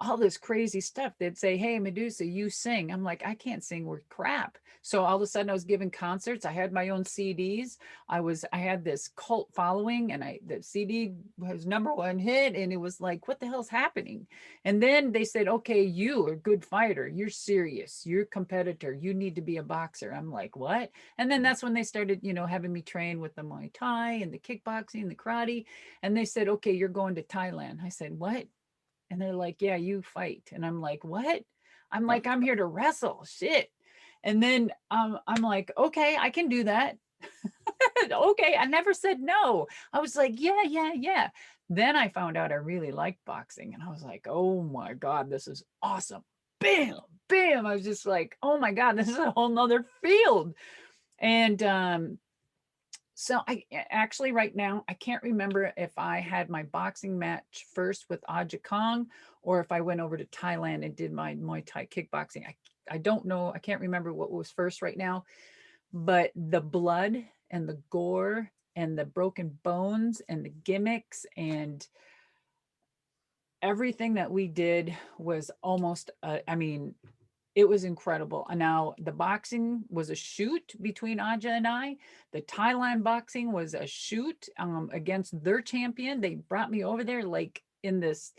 all this crazy stuff. They'd say, hey, Madusa, you sing. I'm like, I can't sing worth crap. So all of a sudden I was giving concerts. I had my own CDs. I had this cult following, and the CD was #1 hit. And it was like, what the hell's happening? And then they said, okay, you are a good fighter. You're serious. You're a competitor. You need to be a boxer. I'm like, what? And then that's when they started, having me train with the Muay Thai and the kickboxing, the karate. And they said, okay, you're going to Thailand. I said, what? And they're like, yeah, you fight. And I'm like, what? I'm like, I'm here to wrestle. Shit. And then I'm like, okay, I can do that. Okay. I never said no. I was like, yeah. Then I found out I really liked boxing. And I was like, oh my God, this is awesome. Bam, bam. I was just like, oh my God, this is a whole nother field. And so I actually right now, I can't remember if I had my boxing match first with Aja Kong or if I went over to Thailand and did my Muay Thai kickboxing. I don't know. I can't remember what was first right now, but the blood and the gore and the broken bones and the gimmicks and everything that we did was almost, it was incredible. And now the boxing was a shoot between Aja and I. The Thailand boxing was a shoot against their champion. They brought me over there like in this,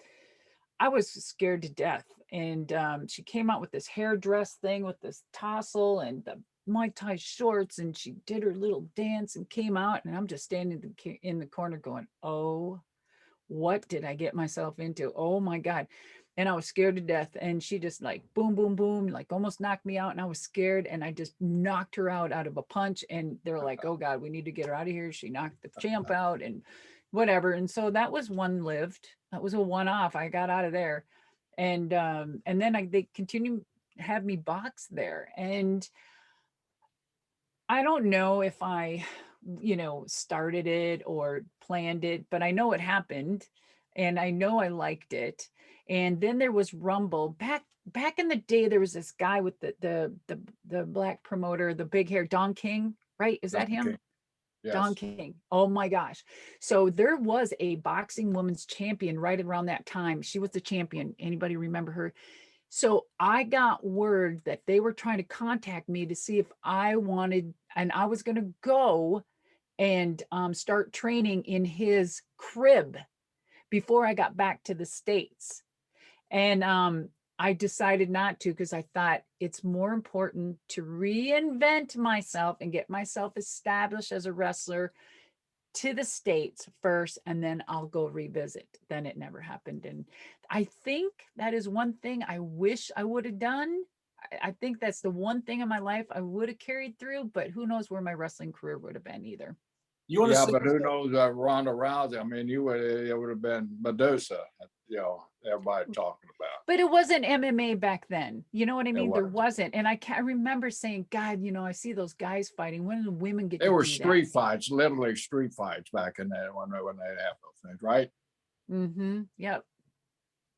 I was scared to death. And she came out with this hairdress thing with this tassel and the Muay Thai shorts, and she did her little dance and came out, and I'm just standing in the corner going, oh, what did I get myself into? Oh my God. And I was scared to death. And she just like boom, boom, boom, like almost knocked me out. And I was scared. And I just knocked her out of a punch. And they're like, oh God, we need to get her out of here. She knocked the champ out and whatever. And so that was one lived. That was a one-off. I got out of there. And then they continue to have me box there. And I don't know if I started it or planned it, but I know it happened. and I know I liked it. And then there was Rumble. Back in the day, there was this guy with the black promoter, the big hair, Don King, right? Is that him? Okay. Don Yes. King. Oh my gosh. So there was a boxing women's champion right around that time. She was the champion. Anybody remember her? So I got word that they were trying to contact me to see if I wanted, and I was going to go and start training in his crib before I got back to the States. And I decided not to, because I thought it's more important to reinvent myself and get myself established as a wrestler to the States first, and then I'll go revisit. Then it never happened. And I think that is one thing I wish I would have done. I think that's the one thing in my life I would have carried through, but who knows where my wrestling career would have been either. You want to Yeah, see? but who knows Ronda Rousey? I mean, it would have been Madusa, everybody talking about. But it wasn't MMA back then. You know what I mean? There wasn't. wasn't. And I remember saying, God, I see those guys fighting. When do the women get There to were do street fights, literally street fights back in there when they have those things, right? that? Mm-hmm. Yep.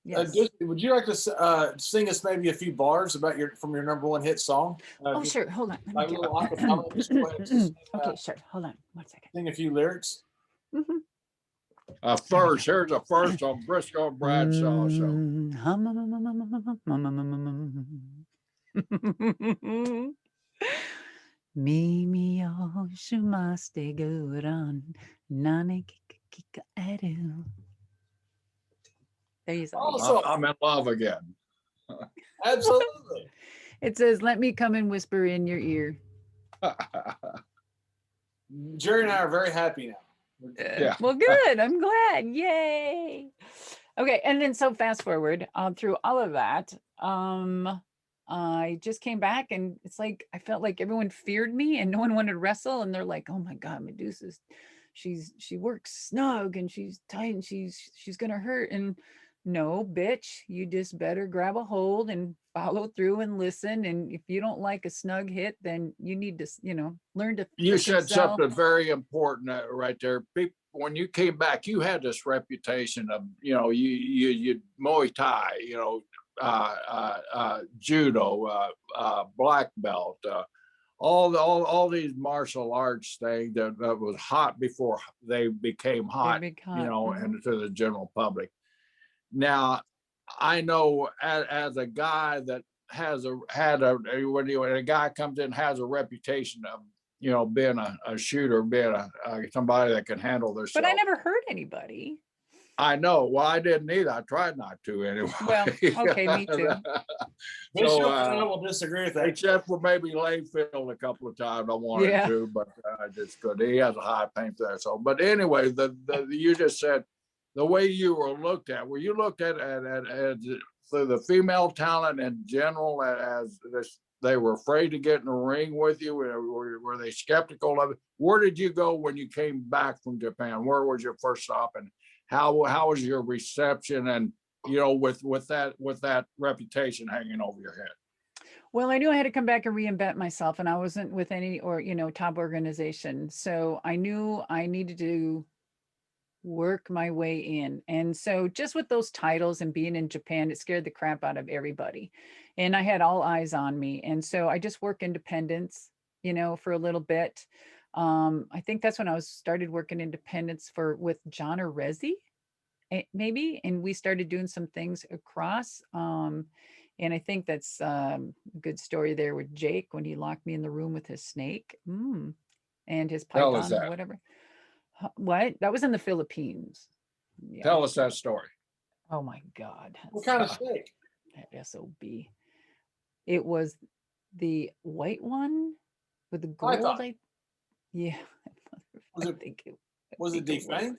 Yes. Would you like to sing us maybe a few bars about from your number one hit song? Oh, sure. Hold on. Like a little acapella. Just go ahead and sing, Okay, sure. Hold on 1 second. sing a few lyrics. Mhm. First, here's a first on Brisco and Bradshaw show. Mimi o shumaste guran nane kika eru. There you go. Also, I'm in love again. absolutely. It says, "Let me come and whisper in your ear." Jerry and I are very happy now. Yeah. Well, good. I'm glad. Yay. Okay. And then so fast forward through all of that. I just came back, and it's like I felt like everyone feared me and no one wanted to wrestle. And they're like, "Oh my God, Madusa's she works snug and she's tight and she's gonna hurt." And no, bitch, you just better grab a hold and follow through and listen. And if you don't like a snug hit, then you need to, learn to. You said sell. something very important right there. People, when you came back, you had this reputation of, you Muay Thai, judo, black belt, all these martial arts things that was hot before they became hot, and to the general public. Now, I know as a guy that when a guy comes in has a reputation of being a shooter, being somebody that can handle themselves. But I never hurt anybody. I know. Well, I didn't either. I tried not to anyway. Well, okay, me too. So, I will disagree with that. Except for maybe Layfield a couple of times I wanted to, but I just couldn't. He has a high pain there. So, but anyway, you just said the way you were looked at. Were you looked at through the female talent in general as this? They were afraid to get in the ring with you? Were they skeptical of it? Where did you go when you came back from Japan? Where was your first stop, and how was your reception? And with that reputation hanging over your head. Well, I knew I had to come back and reinvent myself, and I wasn't with any top organization, so I knew I needed to work my way in. And so just with those titles and being in Japan, it scared the crap out of everybody. And I had all eyes on me. And so I just worked independence, for a little bit. I think that's when I started working independence with John Arezzi, maybe. And we started doing some things across. And I think that's a good story there with Jake when he locked me in the room with his snake and his python or whatever. What? That was in the Philippines. Yeah. Tell us that story. Oh my God. What kind of snake? That SOB. It was the white one with the gold. Yeah. Was it defanged?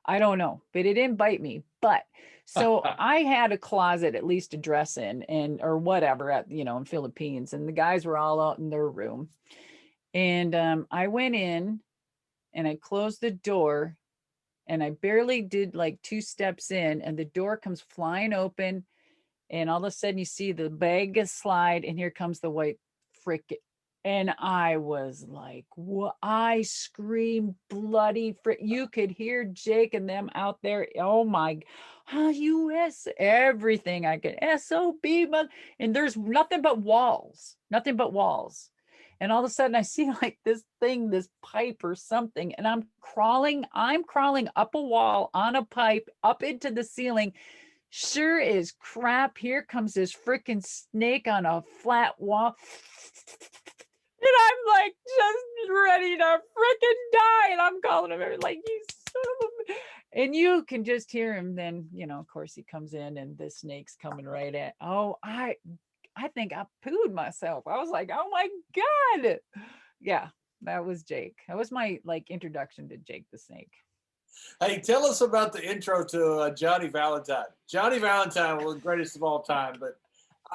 I don't know, but it didn't bite me. But so I had a closet at least to dress in or whatever in Philippines, and the guys were all out in their room. And I went in and I closed the door, and I barely did like 2 steps in, and the door comes flying open, and all of a sudden you see the bag slide, and here comes the white frickin'. And I was like, what? I screamed bloody you could hear Jake and them out there. Oh my, US, everything I could, SOB, and there's nothing but walls, nothing but walls. And all of a sudden I see like this thing, this pipe or something, and I'm crawling up a wall on a pipe up into the ceiling. Sure as crap, here comes this freaking snake on a flat wall. And I'm like just ready to freaking die. And I'm calling him like, you son of a. And you can just hear him. Then, of course, he comes in and the snake's coming right at. Oh, I think I pooed myself. I was like, oh my God. Yeah, that was Jake. That was my like introduction to Jake the Snake. Hey, tell us about the intro to Johnny Valentine. Johnny Valentine was the greatest of all time, but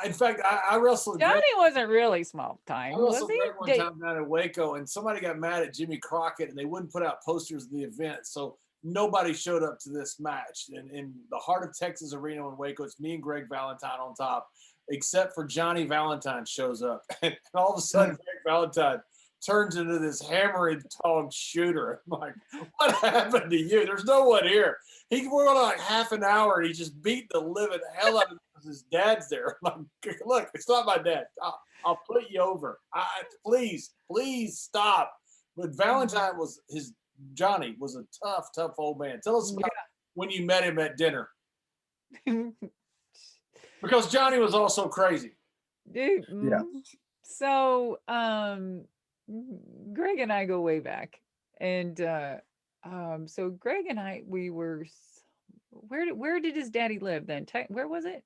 in fact, I wrestled. Johnny wasn't really small time, I wrestled was he? Greg one time down in Waco, and somebody got mad at Jimmy Crockett, and they wouldn't put out posters of the event, so nobody showed up to this match. And in the heart of Texas Arena in Waco, it's me and Greg Valentine on top, except for Johnny Valentine shows up, and all of a sudden, Greg Valentine turns into this hammer and tong shooter. I'm like, what happened to you? There's no one here. He went on like half an hour and he just beat the living hell out of him because his dad's there. I'm like, look, it's not my dad. I'll put you over. Please stop. But Valentine Johnny was a tough old man. Tell us about when you met him at dinner. Because Johnny was also crazy. Dude, Yeah. So, Greg and I go way back, and so Greg and I, we were, where did his daddy live then? Where was it?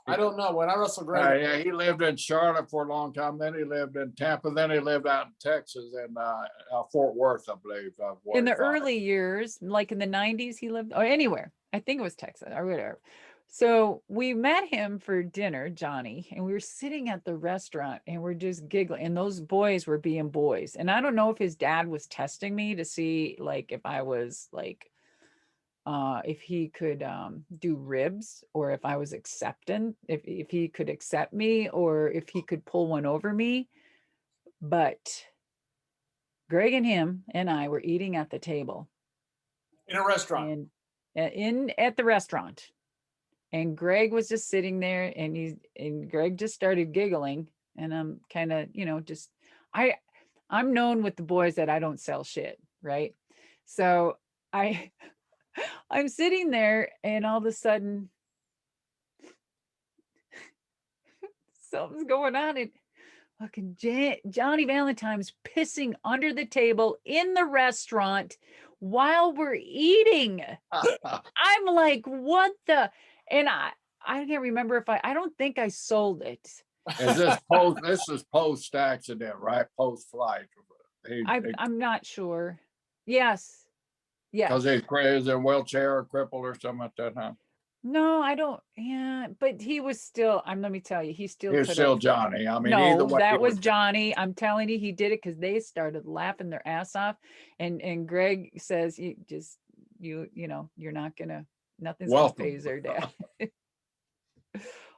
I don't know. When I wrestled Greg, Yeah, he lived in Charlotte for a long time. Then he lived in Tampa. Then he lived out in Texas and Fort Worth, I believe. In the early years, like in the 90s, he lived, or anywhere. I think it was Texas or whatever. So we met him for dinner, Johnny, and we were sitting at the restaurant and we're just giggling. And those boys were being boys. And I don't know if his dad was testing me to see like if I was like, if he could do ribs, or if I was acceptant, if he could accept me, or if he could pull one over me. But Greg and him and I were eating at the table in a restaurant, and at the restaurant. And Greg was just sitting there, and Greg just started giggling, and I'm kind of, I'm known with the boys that I don't sell shit, right? So I'm sitting there, and all of a sudden something's going on, and fucking Johnny Valentine's pissing under the table in the restaurant while we're eating. I'm like, what the? And I can't remember if I don't think I sold it. This is post accident, right? Post flight. I'm not sure. Yes. Because he's in a wheelchair or crippled or something like that, huh? No, I don't. Yeah, but he was still. Let me tell you, he's still Johnny. I mean, no, either way, that was Johnny. I'm telling you, he did it because they started laughing their ass off, and Greg says, you're not gonna. Nothing's gonna phase their dad.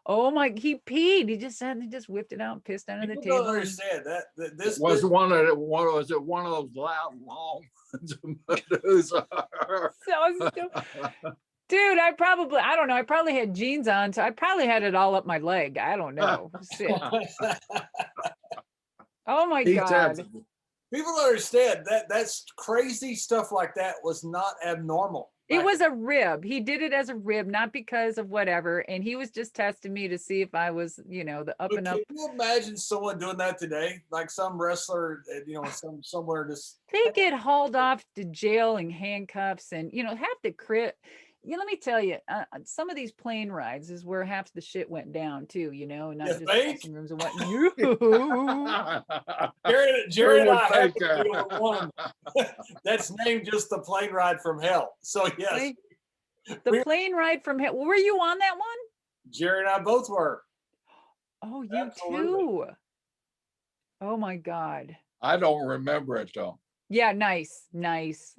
Oh my! He peed. He just whipped it out, and pissed under the table. Don't understand that this was one of those loud long ones. So dude, I don't know. I probably had jeans on, so I probably had it all up my leg. I don't know. Oh my God. People don't understand that's crazy stuff like that was not abnormal. It was a rib. He did it as a rib, not because of whatever. And he was just testing me to see if I was, the up and up. Can you imagine someone doing that today? Like some wrestler, somewhere just. They get hauled off to jail in handcuffs and, have to crit. Let me tell you, some of these plane rides is where half the shit went down too, and not just dressing rooms and what. Jared and I have to be on one that's named just the plane ride from hell. So yes, the plane ride from hell. Were you on that one? Jared and I both were. Oh, you Absolutely. Too. Oh my God. I don't remember it though. Yeah, nice.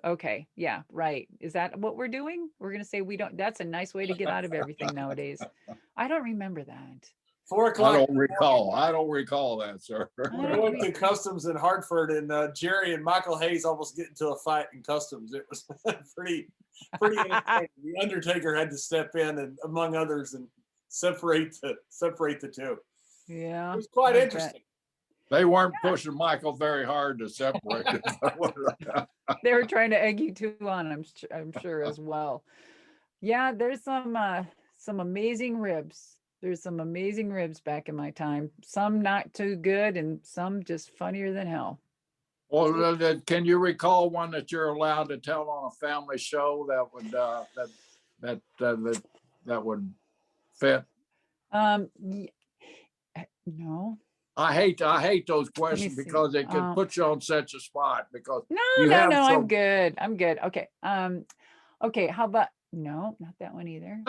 Okay, yeah, right. Is that what we're doing? We're gonna say we don't. That's a nice way to get out of everything nowadays. I don't remember that. 4 I o'clock. don't recall. I don't recall that, sir. I went to customs in Hartford, and Jerry and Michael Hayes almost get into a fight in customs. It was pretty entertaining. The Undertaker had to step in, and among others, and separate the two. Yeah. It was quite I bet. interesting. They weren't pushing Michael very hard to separate it. They were trying to egg you two on, I'm sure as well. Yeah, there's some amazing ribs. There's some amazing ribs back in my time. Some not too good, and some just funnier than hell. Well, can you recall one that you're allowed to tell on a family show that would that would fit? No. I hate those Let me questions see. because it can put you on such a spot because No, you have no, some. I'm good. I'm good. Okay. Okay, how about no, not that one either.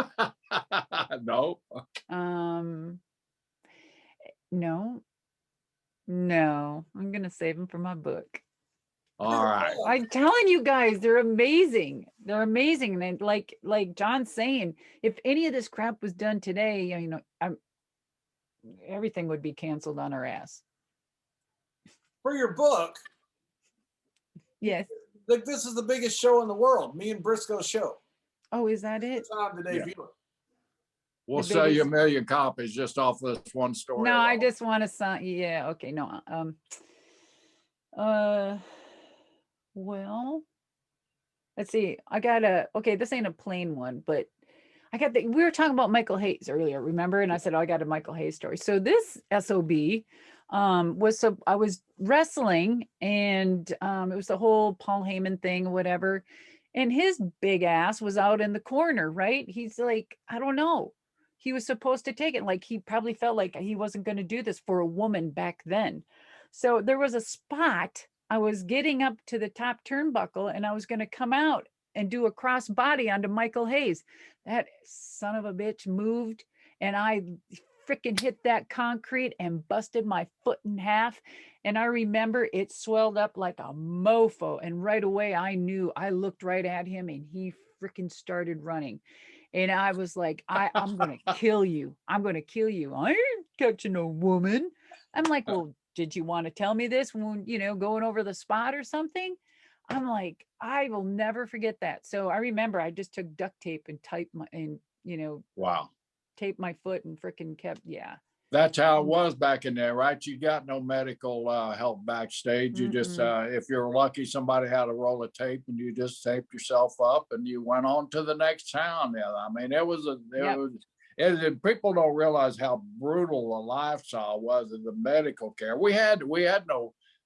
No. No, I'm gonna save them for my book. All right. I'm telling you guys, they're amazing. They're amazing. And like John's saying, if any of this crap was done today, you know, everything would be canceled on our ass. For your book, Yes. like this is the biggest show in the world. Me and Briscoe's show. Oh, is that it? Time to debut it. We'll The sell you biggest- 1 million copies just off this one story. No, I alone. just want to sign. Yeah. Okay. No. Well, let's see. Okay, this ain't a plain one, but we were talking about Michael Hayes earlier, remember? And I said, oh, I got a Michael Hayes story. So this SOB I was wrestling, and it was the whole Paul Heyman thing or whatever. And his big ass was out in the corner, right? He's like, I don't know. He was supposed to take it. Like, he probably felt like he wasn't going to do this for a woman back then. So there was a spot. I was getting up to the top turnbuckle, and I was going to come out and do a cross body onto Michael Hayes. That son of a bitch moved, and I freaking hit that concrete and busted my foot in half. And I remember it swelled up like a mofo. And right away I looked right at him, and he freaking started running. And I was like, I'm going to kill you. I'm going to kill you. I ain't catching a woman. I'm like, well, did you want to tell me this when, going over the spot or something? I'm like, I will never forget that. So I remember I just took duct tape and Wow. taped my foot and freaking kept, yeah. That's how it was back in there, right? You got no medical help backstage. You just, if you're lucky, somebody had a roll of tape and you just taped yourself up and you went on to the next town. Yeah, I mean, people don't realize how brutal a lifestyle was in the medical care.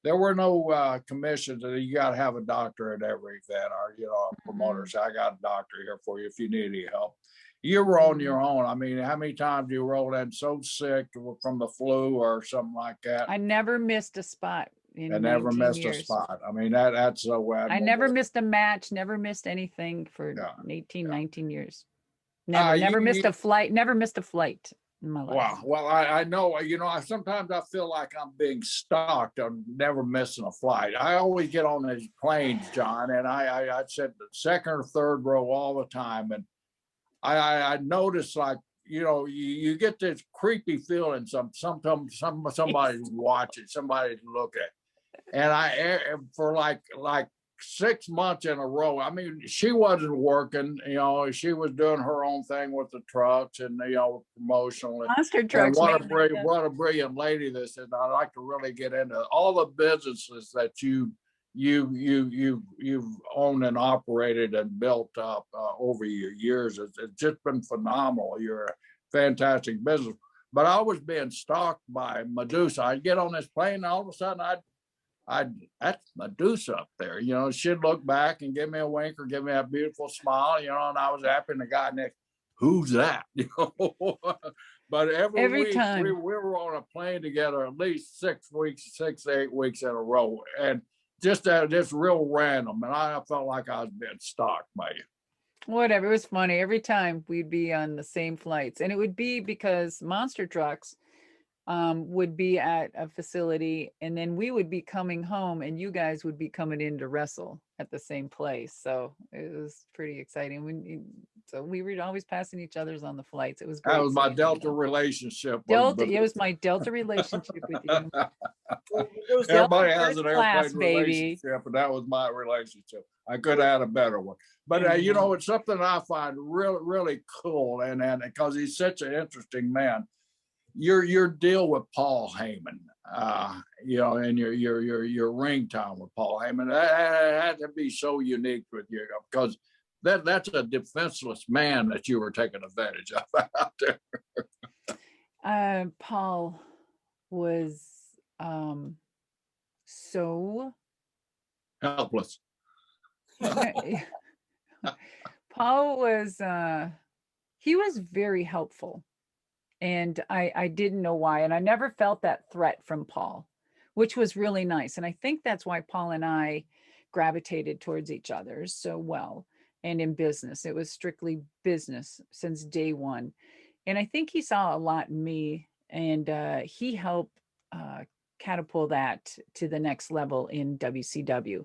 There were no commissions. You got to have a doctor at every event, or a promoter say, I got a doctor here for you if you need any help. You were on your own. I mean, how many times do you roll in so sick from the flu or something like that? I never missed a spot. I never missed a spot. I mean, that's so bad. I never missed a match, never missed anything for 19 years. Never missed a flight, never missed a flight in my life. Wow. Well, I know, sometimes I feel like I'm being stalked on never missing a flight. I always get on these planes, John, and I said the second or third row all the time. And I noticed, like, you get this creepy feeling. Sometimes somebody's watching, somebody's looking. And for like 6 months in a row, I mean, she wasn't working, she was doing her own thing with the trucks and, promotional. Monster trucks. What a brilliant lady this is. I'd like to really get into all the businesses that you've owned and operated and built up over your years. It's just been phenomenal. You're a fantastic business. But I was being stalked by Madusa. I'd get on this plane, and all of a sudden that's Madusa up there. She'd look back and give me a wink or give me a beautiful smile, and I was happy. And the guy next, who's that? But every week time we were on a plane together at least 6 to 8 weeks in a row. And just real random. And I felt like I was being stalked by you. Whatever. It was funny. Every time we'd be on the same flights, and it would be because monster trucks would be at a facility, and then we would be coming home, and you guys would be coming in to wrestle at the same place. So it was pretty exciting. So we were always passing each other's on the flights. It was That great. was my seeing Delta them. relationship. Delta, it was my Delta relationship with you. Everybody has Delta an first airplane class, baby. relationship, and that was my relationship. I could have had a better one. But you know, it's something I find really, really cool, and because he's such an interesting man. Your deal with Paul Heyman, you know, and your ring time with Paul Heyman, that had to be so unique with you, because that's a defenseless man that you were taking advantage of out there. Paul was so helpless. Paul was he was very helpful, and I didn't know why, and I never felt that threat from Paul, which was really nice. And I think that's why Paul and I gravitated towards each other so well. And in business, it was strictly business since day one. And I think he saw a lot in me, and he helped catapult that to the next level in WCW.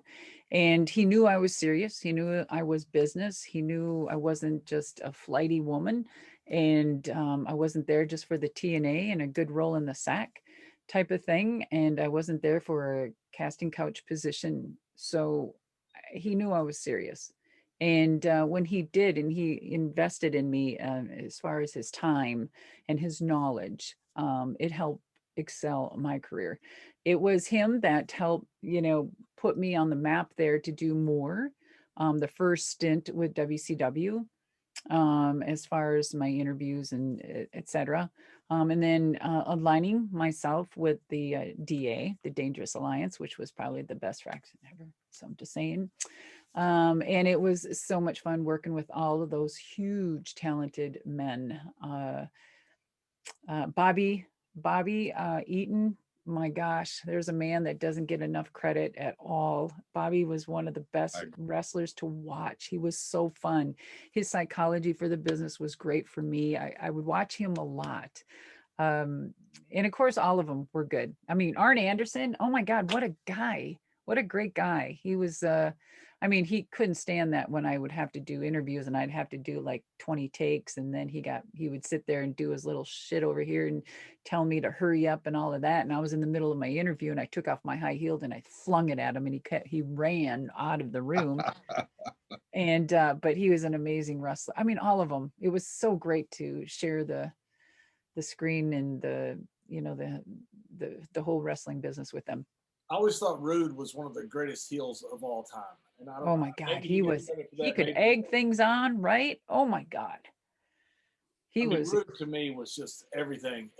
And he knew I was serious. He knew I was business. He knew I wasn't just a flighty woman, and I wasn't there just for the TNA and a good roll in the sack type of thing. And I wasn't there for a casting couch position. So he knew I was serious. And when he did, and he invested in me as far as his time and his knowledge, it helped excel my career. It was him that helped, you know, put me on the map there to do more. The first stint with WCW, as far as my interviews and etc. And then aligning myself with the DA, the Dangerous Alliance, which was probably the best faction ever. So I'm just saying. And it was so much fun working with all of those huge, talented men. Bobby Eaton, my gosh, there's a man that doesn't get enough credit at all. Bobby was one of the best wrestlers to watch. He was so fun. His psychology for the business was great for me. I would watch him a lot. And of course, all of them were good. I mean, Arn Anderson, oh my God, what a guy. What a great guy. He was, I mean, he couldn't stand that when I would have to do interviews and I'd have to do like 20 takes. And then he would sit there and do his little shit over here and tell me to hurry up and all of that. And I was in the middle of my interview and I took off my high heels and I flung it at him, and he ran out of the room. And, but he was an amazing wrestler. I mean, all of them. It was so great to share the screen and the, you know, the whole wrestling business with them. I always thought Rude was one of the greatest heels of all time. And I don't oh my God, he could egg things on, right? Oh my God. Rude to me was just everything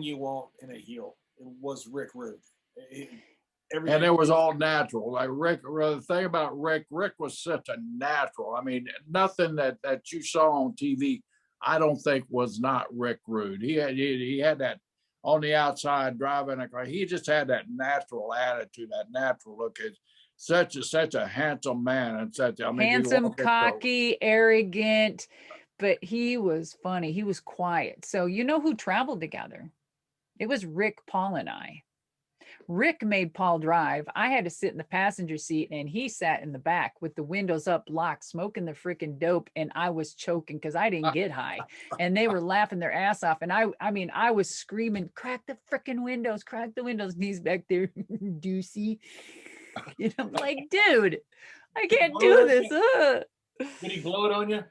you want in a heel. It was Rick Rude. And it was all natural. Like Rick, the thing about Rick was such a natural. I mean, nothing that you saw on TV, I don't think was not Rick Rude. He had that on the outside driving a car. He just had that natural attitude, that natural look. It's such a handsome man, and such, I mean, handsome, cocky, arrogant, but he was funny. He was quiet. So you know who traveled together? It was Rick, Paul, and I. Rick made Paul drive. I had to sit in the passenger seat, and he sat in the back with the windows up, locked, smoking the freaking dope, and I was choking because I didn't get high, and they were laughing their ass off. And I mean, I was screaming, "Crack the freaking windows! Crack the windows!" And he's back there, Deucey. You know, like, dude, I can't do this. Did he blow it on you?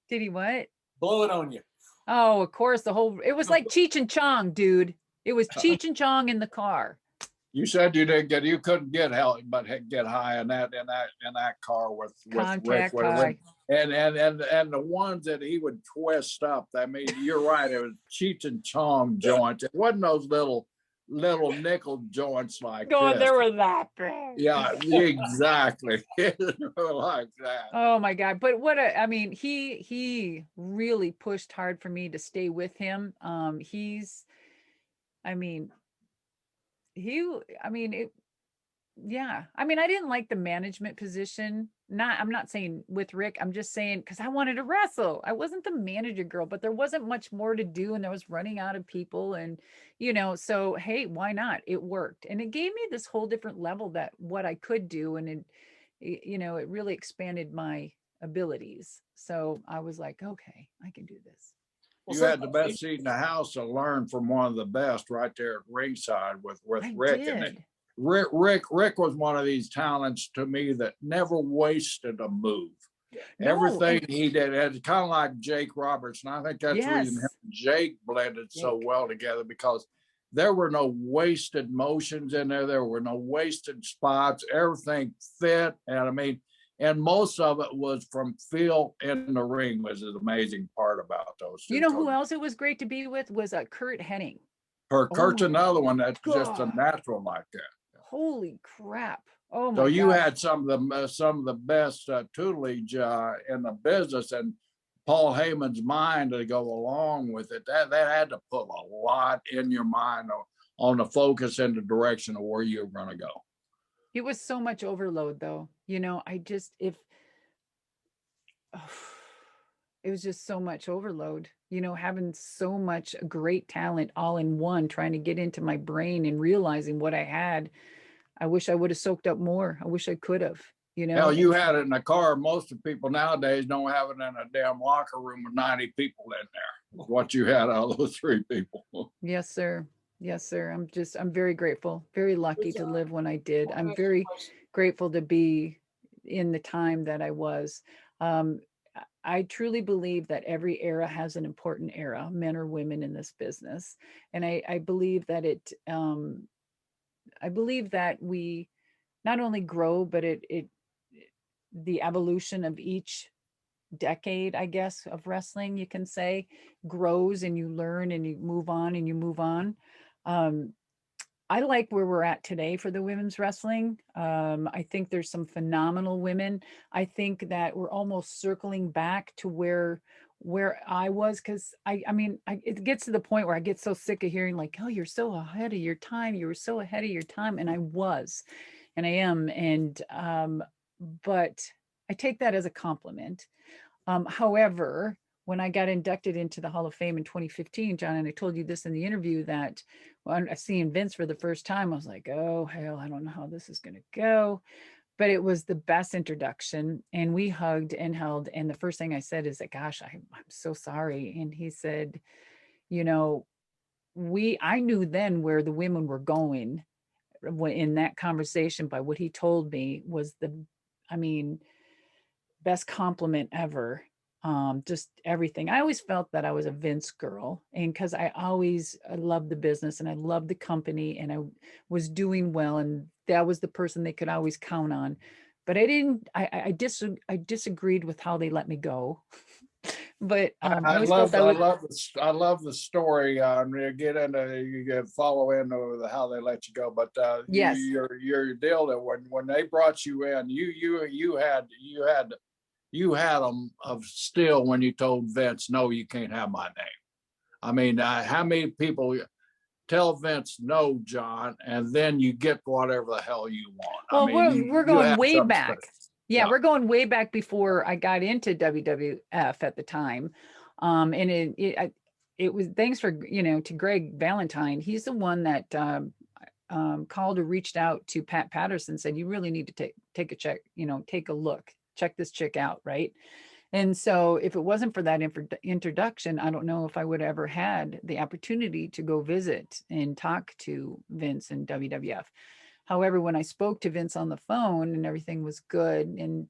Did he what? Blow it on you. Oh, of course. It was like Cheech and Chong, dude. It was Cheech and Chong in the car. You said you couldn't get high in that car with Rick. And the ones that he would twist up. I mean, you're right. It was Cheech and Chong joints. It wasn't those little nickel joints like God, this. they were that big. Yeah, exactly. Like that. Oh my God. But I mean, he really pushed hard for me to stay with him. Yeah. I mean, I didn't like the management position. I'm not saying with Rick, I'm just saying because I wanted to wrestle. I wasn't the manager girl, but there wasn't much more to do, and there was running out of people, and you know, so hey, why not? It worked. And it gave me this whole different level that what I could do. And you know, it really expanded my abilities. So I was like, okay, I can do this. Well, You had the sometimes best seat in the house to learn from one of the best right there at ringside with I Rick. And did. Rick was one of these talents to me that never wasted a move. No, Everything and he did, it's kind of like Jake Roberts. And I think that's the reason him yes, and Jake blended so Jake. well together, because there were no wasted motions in there. There were no wasted spots. Everything fit. And I mean, and most of it was from feel in the ring, was the amazing part about those You two. know who else it was great to be with was Kurt Hennig. Oh Kurt's my another one that's just a God. natural like that. Holy crap. Oh So my you gosh. had some of the best tutelage in the business, and Paul Heyman's mind to go along with it. That had to put a lot in your mind on the focus and the direction of where you're going to go. It was so much overload though. You know, if it was just so much overload, you know, having so much great talent all in one, trying to get into my brain and realizing what I had. I wish I would have soaked up more. I wish I could have, you Hell, know. you had it in a car. Most of people nowadays don't have it in a damn locker room with 90 people in there. What you had out of those 3 people. Yes, sir. Yes, sir. I'm very grateful, very lucky to live when I did. I'm very grateful to be in the time that I was. Um, I truly believe that every era has an important era, men or women in this business. And I believe that I believe that we not only grow, but the evolution of each decade, I guess, of wrestling, you can say, grows, and you learn and you move on and you move on. Um, I like where we're at today for the women's wrestling. I think there's some phenomenal women. I think that we're almost circling back to where I was, because it gets to the point where I get so sick of hearing like, oh, you're so ahead of your time. You were so ahead of your time. And I was, and I am. And but I take that as a compliment. However, when I got inducted into the Hall of Fame in 2015, John, and I told you this in the interview, that when I seen Vince for the first time, I was like, oh, hell, I don't know how this is going to go. But it was the best introduction. And we hugged and held. And the first thing I said is that, gosh, I'm so sorry. And he said, you know, I knew then where the women were going in that conversation. By what he told me was I mean, best compliment ever. Just everything. I always felt that I was a Vince girl, and because I loved the business and I loved the company and I was doing well, and that was the person they could always count on. But I didn't. I disagreed with how they let me go. But I always felt I was. I love the story. You get into, you get follow into how they let you go, but Yes. your deal that when they brought you in, you had them of still when you told Vince, no, you can't have my name. I mean, how many people tell Vince no, John, and then you get whatever the hell you want? Well, I mean, we're you going have way something back. special. Yeah, Yeah. we're going way back before I got into WWF at the time. And it was thanks for, to Greg Valentine. He's the one that called or reached out to Pat Patterson, said, you really need to take a check, take a look, check this chick out. Right. And so if it wasn't for that introduction, I don't know if I would have ever had the opportunity to go visit and talk to Vince and WWF. However, when I spoke to Vince on the phone and everything was good, and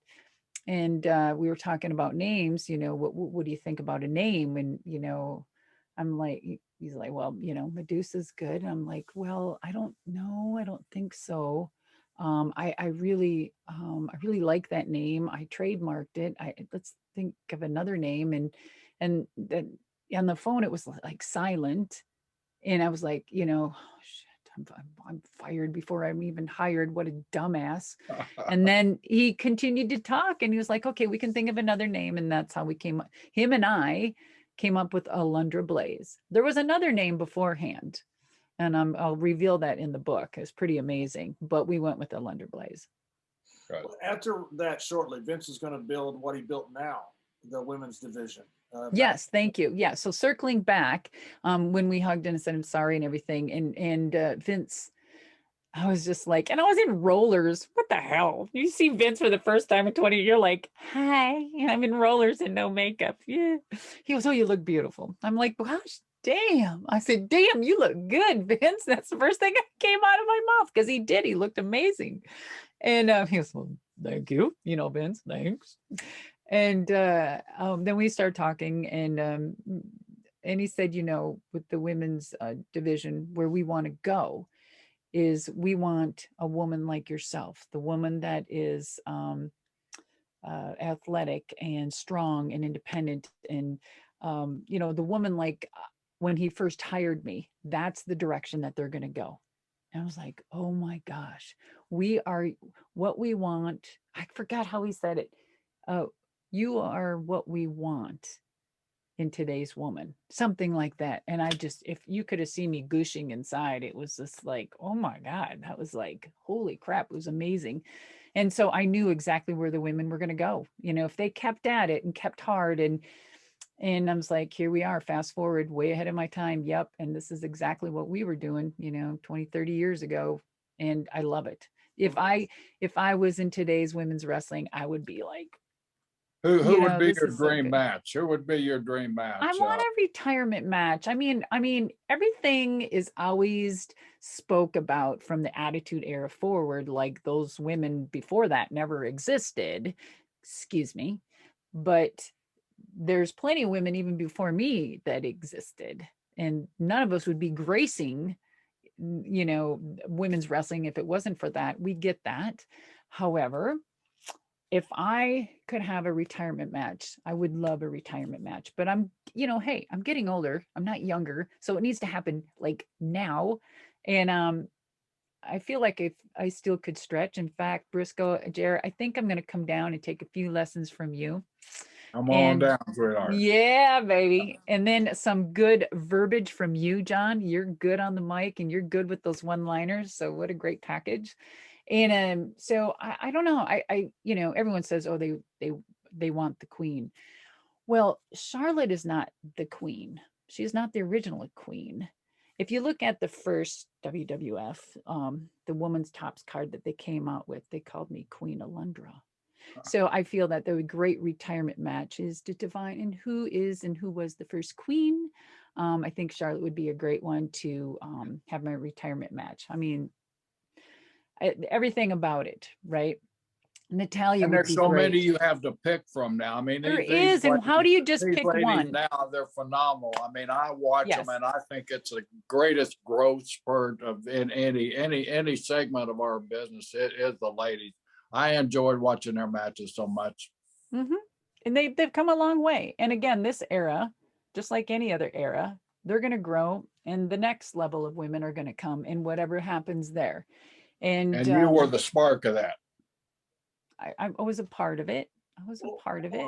we were talking about names, what do you think about a name? And, I'm like, he's like, well, Madusa's good. And I'm like, well, I don't know. I don't think so. I really like that name. I trademarked it. Let's think of another name. And then on the phone, it was like silent. And I was like, oh, shit, I'm fired before I'm even hired. What a dumbass. And then he continued to talk and he was like, okay, we can think of another name. And that's how him and I came up with Alundra Blayze. There was another name beforehand, and I'll reveal that in the book. It's pretty amazing, but we went with Alundra Blayze. Right. After that, shortly, Vince is going to build what he built now, the women's division. Yes, thank you. Yeah, so circling back, when we hugged and said I'm sorry and everything, and Vince, I was just like, and I was in rollers. What the hell? You see Vince for the first time in 20, you're like, hi, and I'm in rollers and no makeup. Yeah. He goes, oh, you look beautiful. I'm like, gosh, damn. I said, damn, you look good, Vince. That's the first thing that came out of my mouth because he did. He looked amazing. And he goes, well, thank you. You know, Vince, thanks. And then we started talking and he said, you know, with the women's division, where we want to go is we want a woman like yourself, the woman that is athletic and strong and independent. And, you know, the woman like when he first hired me, that's the direction that they're going to go. And I was like, oh my gosh, we are what we want. I forgot how he said it. You are what we want in today's woman, something like that. And I just, if you could have seen me gushing inside, it was just like, oh my God, that was like, holy crap, it was amazing. And so I knew exactly where the women were going to go. You know, if they kept at it and kept hard and I was like, here we are, fast forward way ahead of my time. Yep. And this is exactly what we were doing, you know, 20, 30 years ago. And I love it. If I was in today's women's wrestling, I would be like, Who would be this your is so dream good. match? Who would be your dream I match? want a retirement match. I mean, everything is always spoke about from the Attitude Era forward, like those women before that never existed. Excuse me. But there's plenty of women even before me that existed. And none of us would be gracing, you know, women's wrestling if it wasn't for that. We get that. However, if I could have a retirement match, I would love a retirement match. But I'm, you know, hey, I'm getting older. I'm not younger. So it needs to happen like now. And I feel like if I still could stretch. In fact, Brisco, Jared, I think I'm going to come down and take a few lessons from you. Come on And down, sweetheart. yeah, baby. And then some good verbiage from you, John. You're good on the mic and you're good with those one-liners. So what a great package. And so I don't know. You know, everyone says, oh, they want the queen. Well, Charlotte is not the queen. She's not the original queen. If you look at the first WWF, the woman's tops card that they came out with, they called me Queen Alundra. So I feel that the great retirement match is to define and who is and who was the first queen. I think Charlotte would be a great one to have my retirement match. I mean, everything about it, right? Natalia And would there's be so many great. you have to pick from now. I mean, There is, and how do you just these pick ladies one? now, they're phenomenal. I mean, I watch them Yes. and I think it's the greatest growth spurt of in any segment of our business. It is the ladies. I enjoyed watching their matches so much. Mm-hmm. And they've come a long way. And again, this era, just like any other era, they're going to grow, and the next level of women are going to come, and whatever happens there. And you were the spark of that. I was a part of it. I was a part of it. I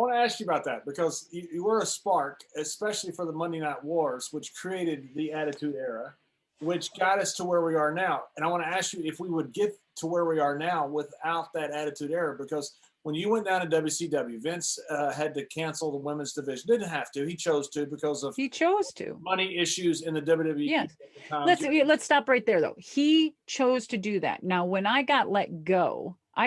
want to ask you about that because you were a spark, especially for the Monday Night Wars, which created the Attitude Era, which got us to where we are now. And I want to ask you if we would get to where we are now without that Attitude Era, because when you went down to WCW, Vince had to cancel the women's division. Didn't have to. He chose to because of money issues in the WWE. Yes. Let's stop right there though. He chose to do that. Now, when I got let go by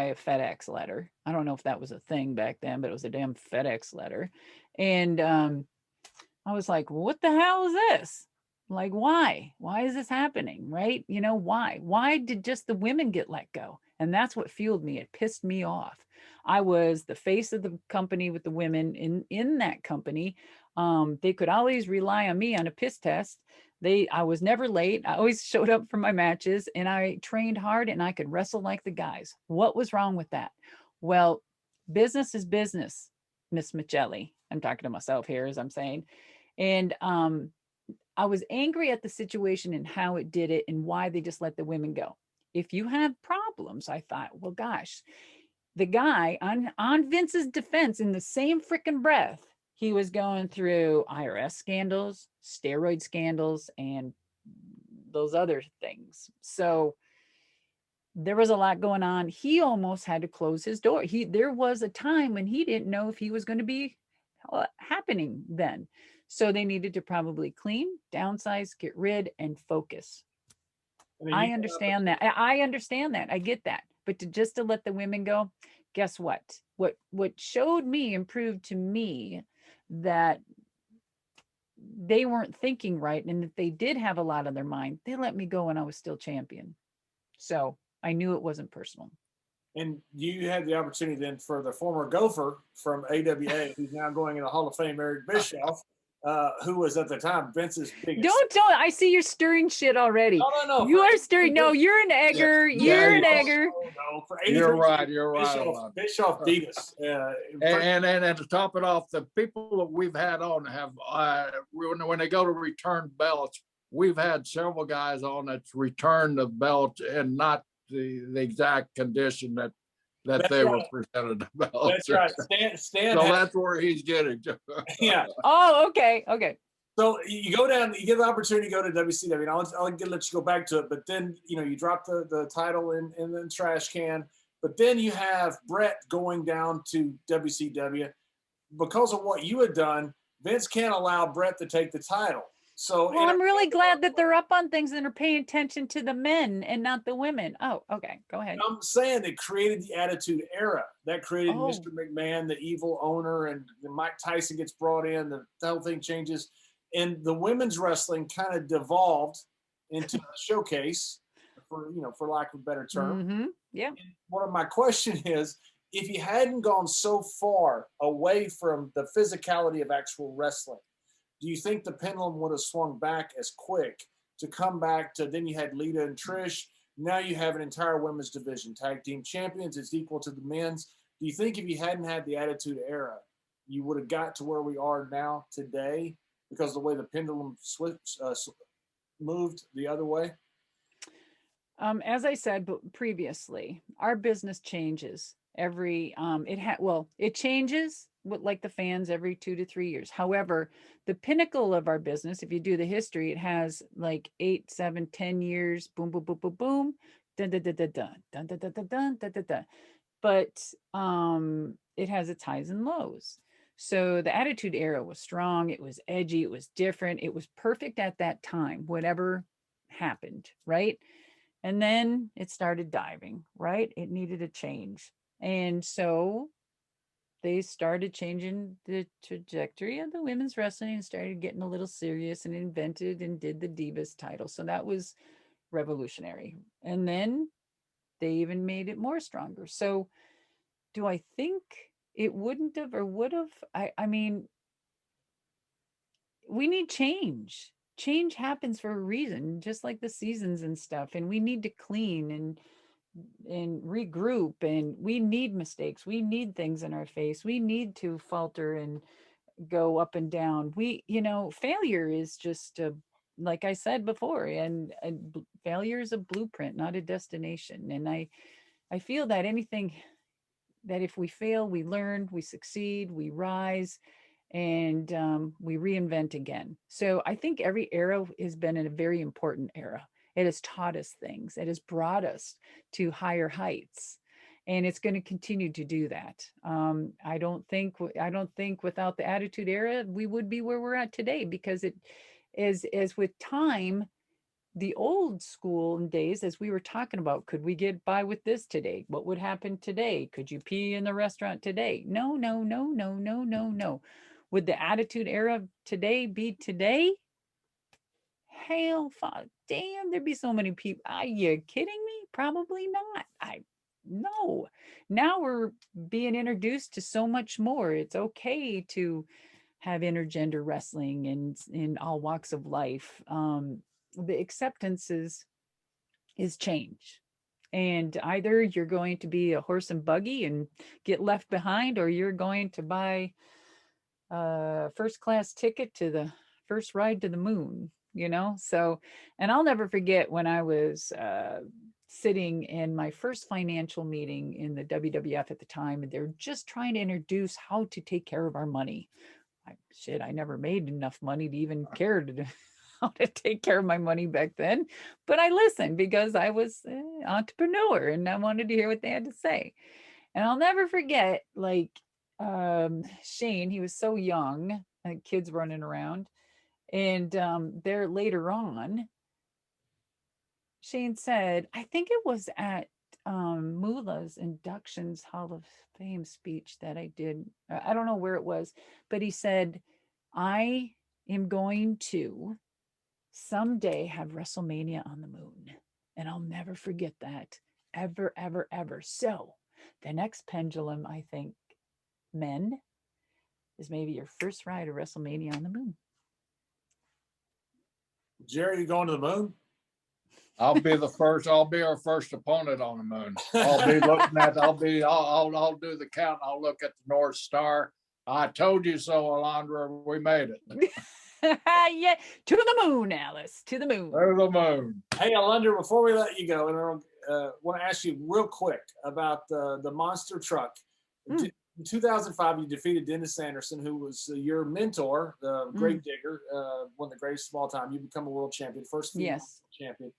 a FedEx letter. I don't know if that was a thing back then, but it was a damn FedEx letter. And I was like, what the hell is this? Like, why? Why is this happening? Right? You know, why? Why did just the women get let go? And that's what fueled me. It pissed me off. I was the face of the company with the women in that company. They could always rely on me on a piss test. I was never late. I always showed up for my matches and I trained hard and I could wrestle like the guys. What was wrong with that? Well, business is business, Miss Michelli. I'm talking to myself here as I'm saying. And I was angry at the situation and how it did it and why they just let the women go. If you have problems, I thought, well, gosh, the guy on Vince's defense in the same freaking breath, he was going through IRS scandals, steroid scandals, and those other things. So there was a lot going on. He almost had to close his door. There was a time when he didn't know if he was going to be happening then. So they needed to probably clean, downsize, get rid, and focus. And then I you got up understand that. I understand that. I get that. But to let the women go, guess what? What showed me and proved to me that they weren't thinking right, and that they did have a lot on their mind, they let me go when I was still champion. So I knew it wasn't personal. and you had the opportunity then for the former Gopher from AWA, who's now going in the Hall of Fame, Eric Bischoff, who was at the time Vince's biggest. Don't. I see you're stirring shit already. No. You are stirring. No, you're an egger. Yeah, You're an yeah. egger. No, for You're 83 right. You're right. Bischoff beat us. And to top it off, the people that we've had on have when they go to return belts, we've had several guys on that's returned the belt and not the exact condition that That's they were right. presented the belt. That's right. Stan So had, that's where he's getting to. yeah. Oh, okay. So you go down, you get the opportunity to go to WCW. And I'll let you go back to it, but then you drop the title in the trash can. But then you have Brett going down to WCW because of what you had done. Vince can't allow Brett to take the title. So Well, I'm really glad that they're up on things and are paying attention to the men and not the women. Oh, okay. Go ahead. I'm saying it created the Attitude Era. That created Oh. Mr. McMahon, the evil owner, and Mike Tyson gets brought in. The whole thing changes. And the women's wrestling kind of devolved into a showcase, for lack of a better term. Mm-hmm. Yeah. And one of my question is, if you hadn't gone so far away from the physicality of actual wrestling, do you think the pendulum would have swung back as quick to come back to, then you had Lita and Trish, now you have an entire women's division, tag team champions, it's equal to the men's. Do you think if you hadn't had the Attitude Era, you would have got to where we are now today because of the way the pendulum moved the other way? As I said previously, our business changes every it changes like the fans every 2 to 3 years. However, the pinnacle of our business, if you do the history, it has like 8, 7, 10 years, boom, boom, boom, boom, boom, dun, dun, dun, dun, dun, dun, dun, dun, dun, dun, dun, dun, dun. But it has its highs and lows. So the Attitude Era was strong, it was edgy, it was different, it was perfect at that time, whatever happened, right? And then it started diving, right? It needed a change. And so they started changing the trajectory of the women's wrestling and started getting a little serious and invented and did the Divas title. So that was revolutionary. And then they even made it more stronger. So do I think it wouldn't have or would have? I mean, we need change. Change happens for a reason, just like the seasons and stuff. And we need to clean and regroup, and we need mistakes. We need things in our face. We need to falter and go up and down. Failure is just like I said before, and failure is a blueprint, not a destination. And I feel that that if we fail, we learn, we succeed, we rise, and we reinvent again. So I think every era has been a very important era. It has taught us things. It has brought us to higher heights, and it's going to continue to do that. I don't think without the Attitude Era we would be where we're at today, because it is, as with time, the old school days, as we were talking about, could we get by with this today? What would happen today? Could you pee in the restaurant today? No, no, no, no, no, no, no. Would the Attitude Era today be today? Hell, damn, there'd be so many people. Are you kidding me? Probably not. No. Now we're being introduced to so much more. It's okay to have intergender wrestling and in all walks of life. The acceptance is change. And either you're going to be a horse and buggy and get left behind, or you're going to buy a first class ticket to the first ride to the moon, So, and I'll never forget when I was sitting in my first financial meeting in the WWF at the time, and they're just trying to introduce how to take care of our money. I never made enough money to even care to how to take care of my money back then, but I listened because I was an entrepreneur and I wanted to hear what they had to say. And I'll never forget, like, Shane, he was so young, kids running around, and there later on, Shane said, I think it was at Mula's inductions Hall of Fame speech that I did. I don't know where it was, but he said, I am going to someday have WrestleMania on the moon. And I'll never forget that. Ever, ever, ever. So the next pendulum, I think, men, is maybe your first ride of WrestleMania on the moon. Jerry, you going to the moon? I'll be the first. I'll be our first opponent on the moon. I'll be looking at. I'll do the count. I'll look at the North Star. I told you so, Alundra. We made it. Yeah, to the moon, Alice. To the moon. To the moon. Hey, Alundra, before we let you go, and I want to ask you real quick about the monster truck. In 2005, you defeated Dennis Anderson, who was your mentor, the grave digger, one of the greatest of all time. You become a world champion, first female champion.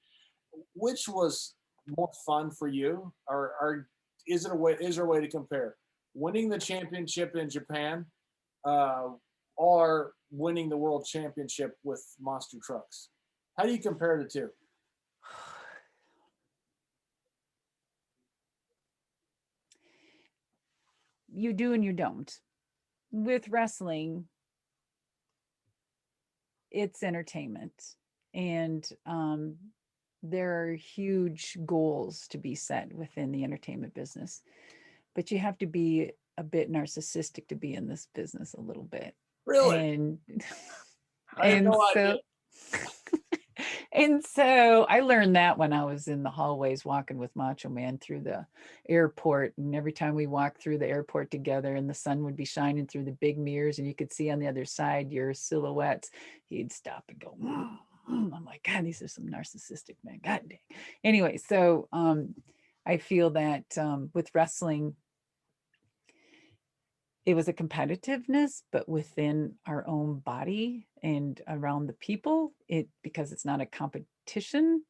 Which was more fun for you, or is there a way to compare winning the championship in Japan, or winning the world championship with monster trucks? How do you compare the two? You do and you don't. With wrestling, it's entertainment, and there are huge goals to be set within the entertainment business, but you have to be a bit narcissistic to be in this business a little bit. Really? And I had no idea. And so I learned that when I was in the hallways walking with Macho Man through the airport. And every time we walked through the airport together and the sun would be shining through the big mirrors and you could see on the other side your silhouettes, he'd stop and go, I'm like, God, these are some narcissistic men. God dang. Anyway, so I feel that with wrestling, it was a competitiveness, but within our own body and around the people, because it's not a competition.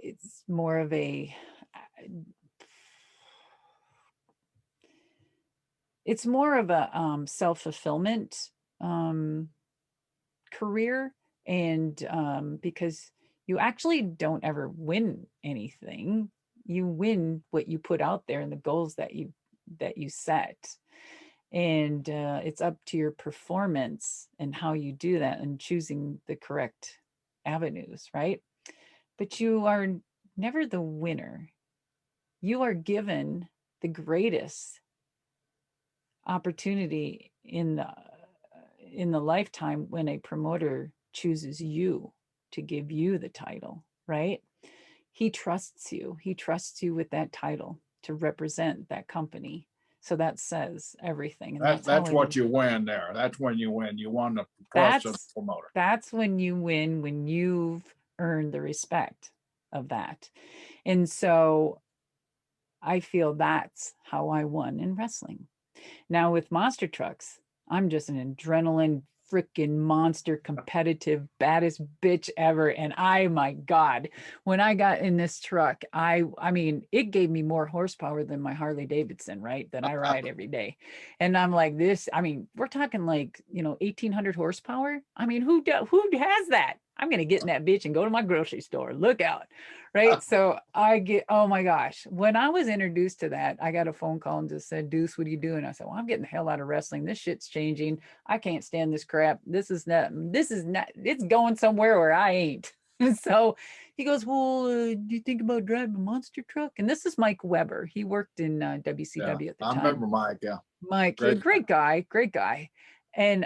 It's more of a self-fulfillment career. And because you actually don't ever win anything, you win what you put out there and the goals that you set. And it's up to your performance and how you do that and choosing the correct avenues, right? But you are never the winner. You are given the greatest opportunity in the lifetime when a promoter chooses you to give you the title, right? He trusts you. He trusts you with that title to represent that company. So that says everything. And that's what you win there. That's when you win. You won the trust of the promoter. That's when you win, when you've earned the respect of that. And so I feel that's how I won in wrestling. Now with monster trucks, I'm just an adrenaline freaking monster, competitive, baddest bitch ever. And my God, when I got in this truck, I mean, it gave me more horsepower than my Harley Davidson, right? That I ride every day. And I'm like this, I mean, we're talking like, 1800 horsepower. I mean, who has that? I'm going to get in that bitch and go to my grocery store. Look out. Right. So oh my gosh, when I was introduced to that, I got a phone call and just said, Deuce, what are you doing? I said, well, I'm getting the hell out of wrestling. This shit's changing. I can't stand this crap. This is not, it's going somewhere where I ain't. And so he goes, well, do you think about driving a monster truck? And this is Mike Weber. He worked in WCW at the time. I remember Mike. Yeah. Mike, great guy. And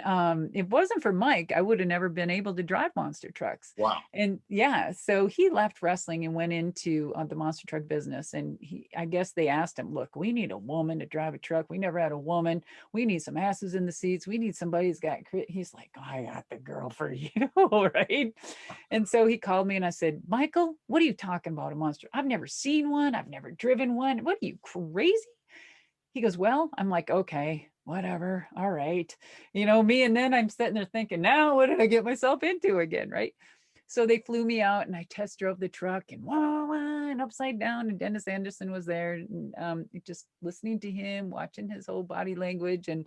it wasn't for Mike, I would have never been able to drive monster trucks. Wow. And yeah, so he left wrestling and went into the monster truck business. And I guess they asked him, look, we need a woman to drive a truck. We never had a woman. We need some asses in the seats. We need somebody who's got, he's like, oh, I got the girl for you, right? And so he called me and I said, Michael, what are you talking about, a monster? I've never seen one. I've never driven one. What are you, crazy? He goes, well, I'm like, okay, whatever. All right. Me. And then I'm sitting there thinking, now what did I get myself into again? Right. So they flew me out and I test drove the truck and and upside down. And Dennis Anderson was there, and just listening to him, watching his whole body language. And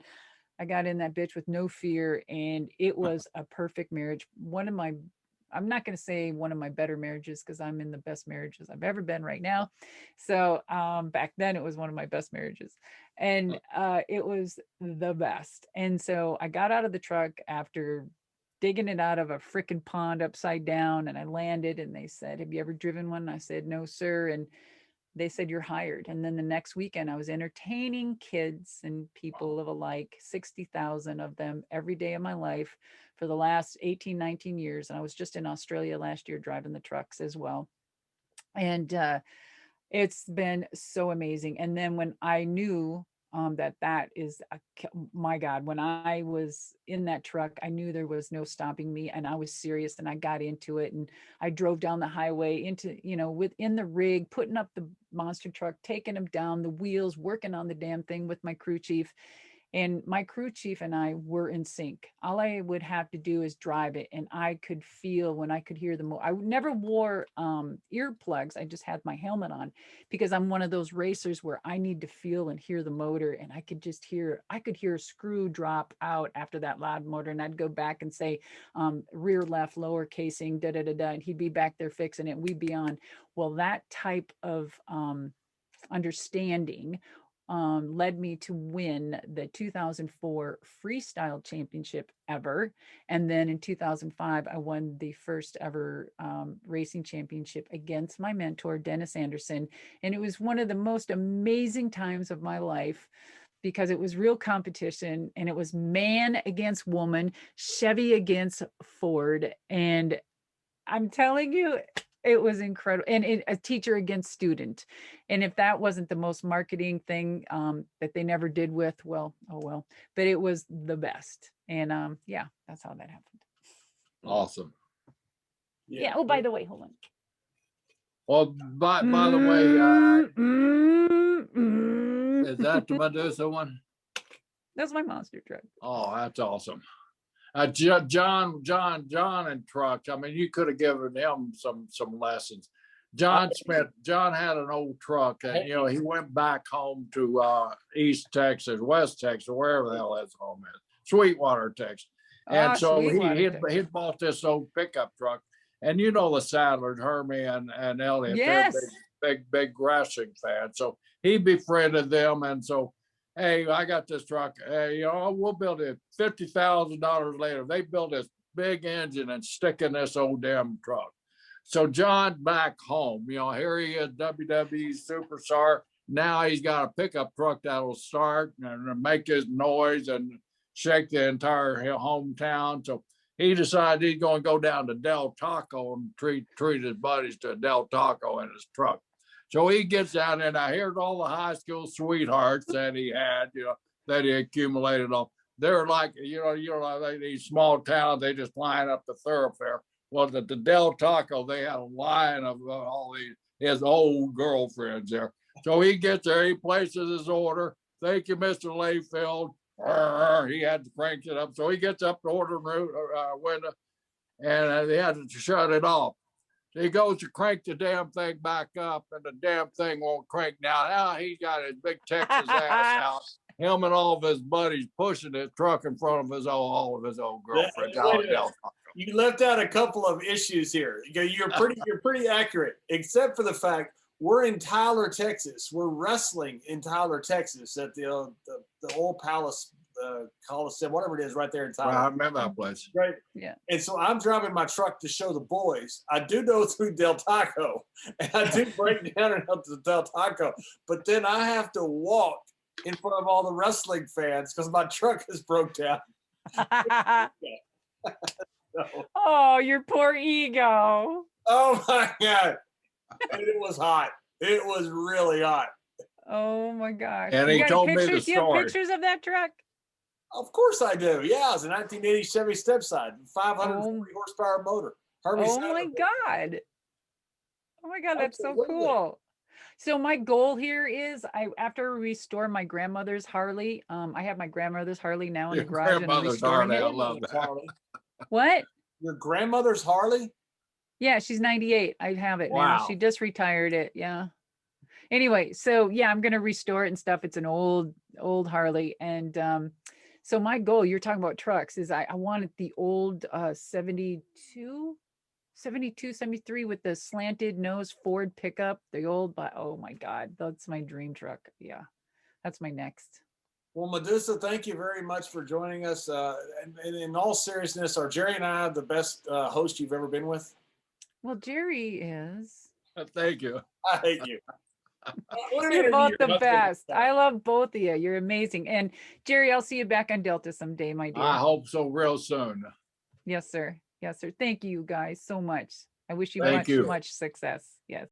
I got in that bitch with no fear. And it was a perfect marriage. One of my I'm not going to say one of my better marriages because I'm in the best marriages I've ever been right now. So back then it was one of my best marriages, and it was the best. And so I got out of the truck after digging it out of a freaking pond upside down, and I landed, and they said, "Have you ever driven one?" And I said, "No, sir." And they said, "You're hired." And then the next weekend I was entertaining kids and people of alike, 60,000 of them every day of my life for the last 18, 19 years. And I was just in Australia last year driving the trucks as well. And it's been so amazing. And then when I knew that is my God, when I was in that truck, I knew there was no stopping me, and I was serious, and I got into it, and I drove down the highway into, within the rig, putting up the monster truck, taking them down, the wheels, working on the damn thing with my crew chief. And my crew chief and I were in sync. All I would have to do is drive it, and I could feel when I could hear I never wore earplugs. I just had my helmet on because I'm one of those racers where I need to feel and hear the motor, and I could hear a screw drop out after that loud motor, and I'd go back and say rear left, lower casing, da da da da, and he'd be back there fixing it. We'd be on. Well, that type of understanding led me to win the 2004 freestyle championship ever. And then in 2005, I won the first ever racing championship against my mentor, Dennis Anderson. And it was one of the most amazing times of my life because it was real competition, and it was man against woman, Chevy against Ford. And I'm telling you, it was incredible. And a teacher against student. And if that wasn't the most marketing thing that they never did with, well, oh well. But it was the best. And yeah, that's how that happened. Awesome. Yeah. Oh, by the way, hold on. Well, by the way, is that the Madusa one? That's my monster truck. Oh, that's awesome. John and trucks. I mean, you could have given him some lessons. John had an old truck, and he went back home to East Texas, West Texas, wherever the hell his home is, Sweetwater, Texas. And so he'd bought this old pickup truck, and the Sadlers, Hermie and Elliot, yes, they're big wrestling fans. So he befriended them, and so, hey, I got this truck. Hey, we'll build it. $50,000 later, they built this big engine and stick in this old damn truck. So John back home, here he is, WWE superstar. Now he's got a pickup truck that'll start and make his noise and shake the entire hometown. So he decided he's going to go down to Del Taco and treat his buddies to Del Taco in his truck. So he gets down there, and I heard all the high school sweethearts that he had, that he accumulated on. They're like, like these small towns, they just line up the thoroughfare. Well, at the Del Taco, they had a line of all his old girlfriends there. So he gets there, he places his order. Thank you, Mr. Layfield. He had to crank it up. So he gets up the order window, and they had to shut it off. He goes to crank the damn thing back up, and the damn thing won't crank. Now he got his big Texas ass out. Him and all of his buddies pushing his truck in front of all of his old girlfriends. You left out a couple of issues here. You're pretty accurate, except for the fact we're in Tyler, Texas. We're wrestling in Tyler, Texas, at the old Palace Coliseum, whatever it is, right there in Tyler. Well, I remember that place. Right. Yeah. And so I'm driving my truck to show the boys. I do go through Del Taco, and I do break down and up to Del Taco, but then I have to walk in front of all the wrestling fans because my truck is broke down. Oh, your poor ego. Oh my God. And it was hot. It was really hot. Oh my gosh. And he told me the story. Do you have pictures of that truck? Of course I do. Yeah, it's a 1980 Chevy Stepside, 540 horsepower motor. Oh my God. Oh my God, that's so cool. So my goal here is after I restore my grandmother's Harley, I have my grandmother's Harley now in the garage. Grandmother's Harley, I love that. What? Your grandmother's Harley? Yeah, she's 98. I have it Wow. now. She just retired it. Yeah. Anyway, so yeah, I'm gonna restore it and stuff. It's an old Harley, and so my goal, you're talking about trucks, is I wanted the old 72 72, 73 with the slanted nose Ford pickup, the old, but oh my God, that's my dream truck. Yeah, that's my next. Well, Madusa, thank you very much for joining us. And in all seriousness, are Jerry and I the best host you've ever been with? Well, Jerry is. Thank you. I hate you. You're both the best. I love both of you. You're amazing. And Jerry, I'll see you back on Delta someday, my dear. I hope so real soon. Yes, sir. Yes, sir. Thank you guys so much. I wish you Thank much, you. much success. Yes.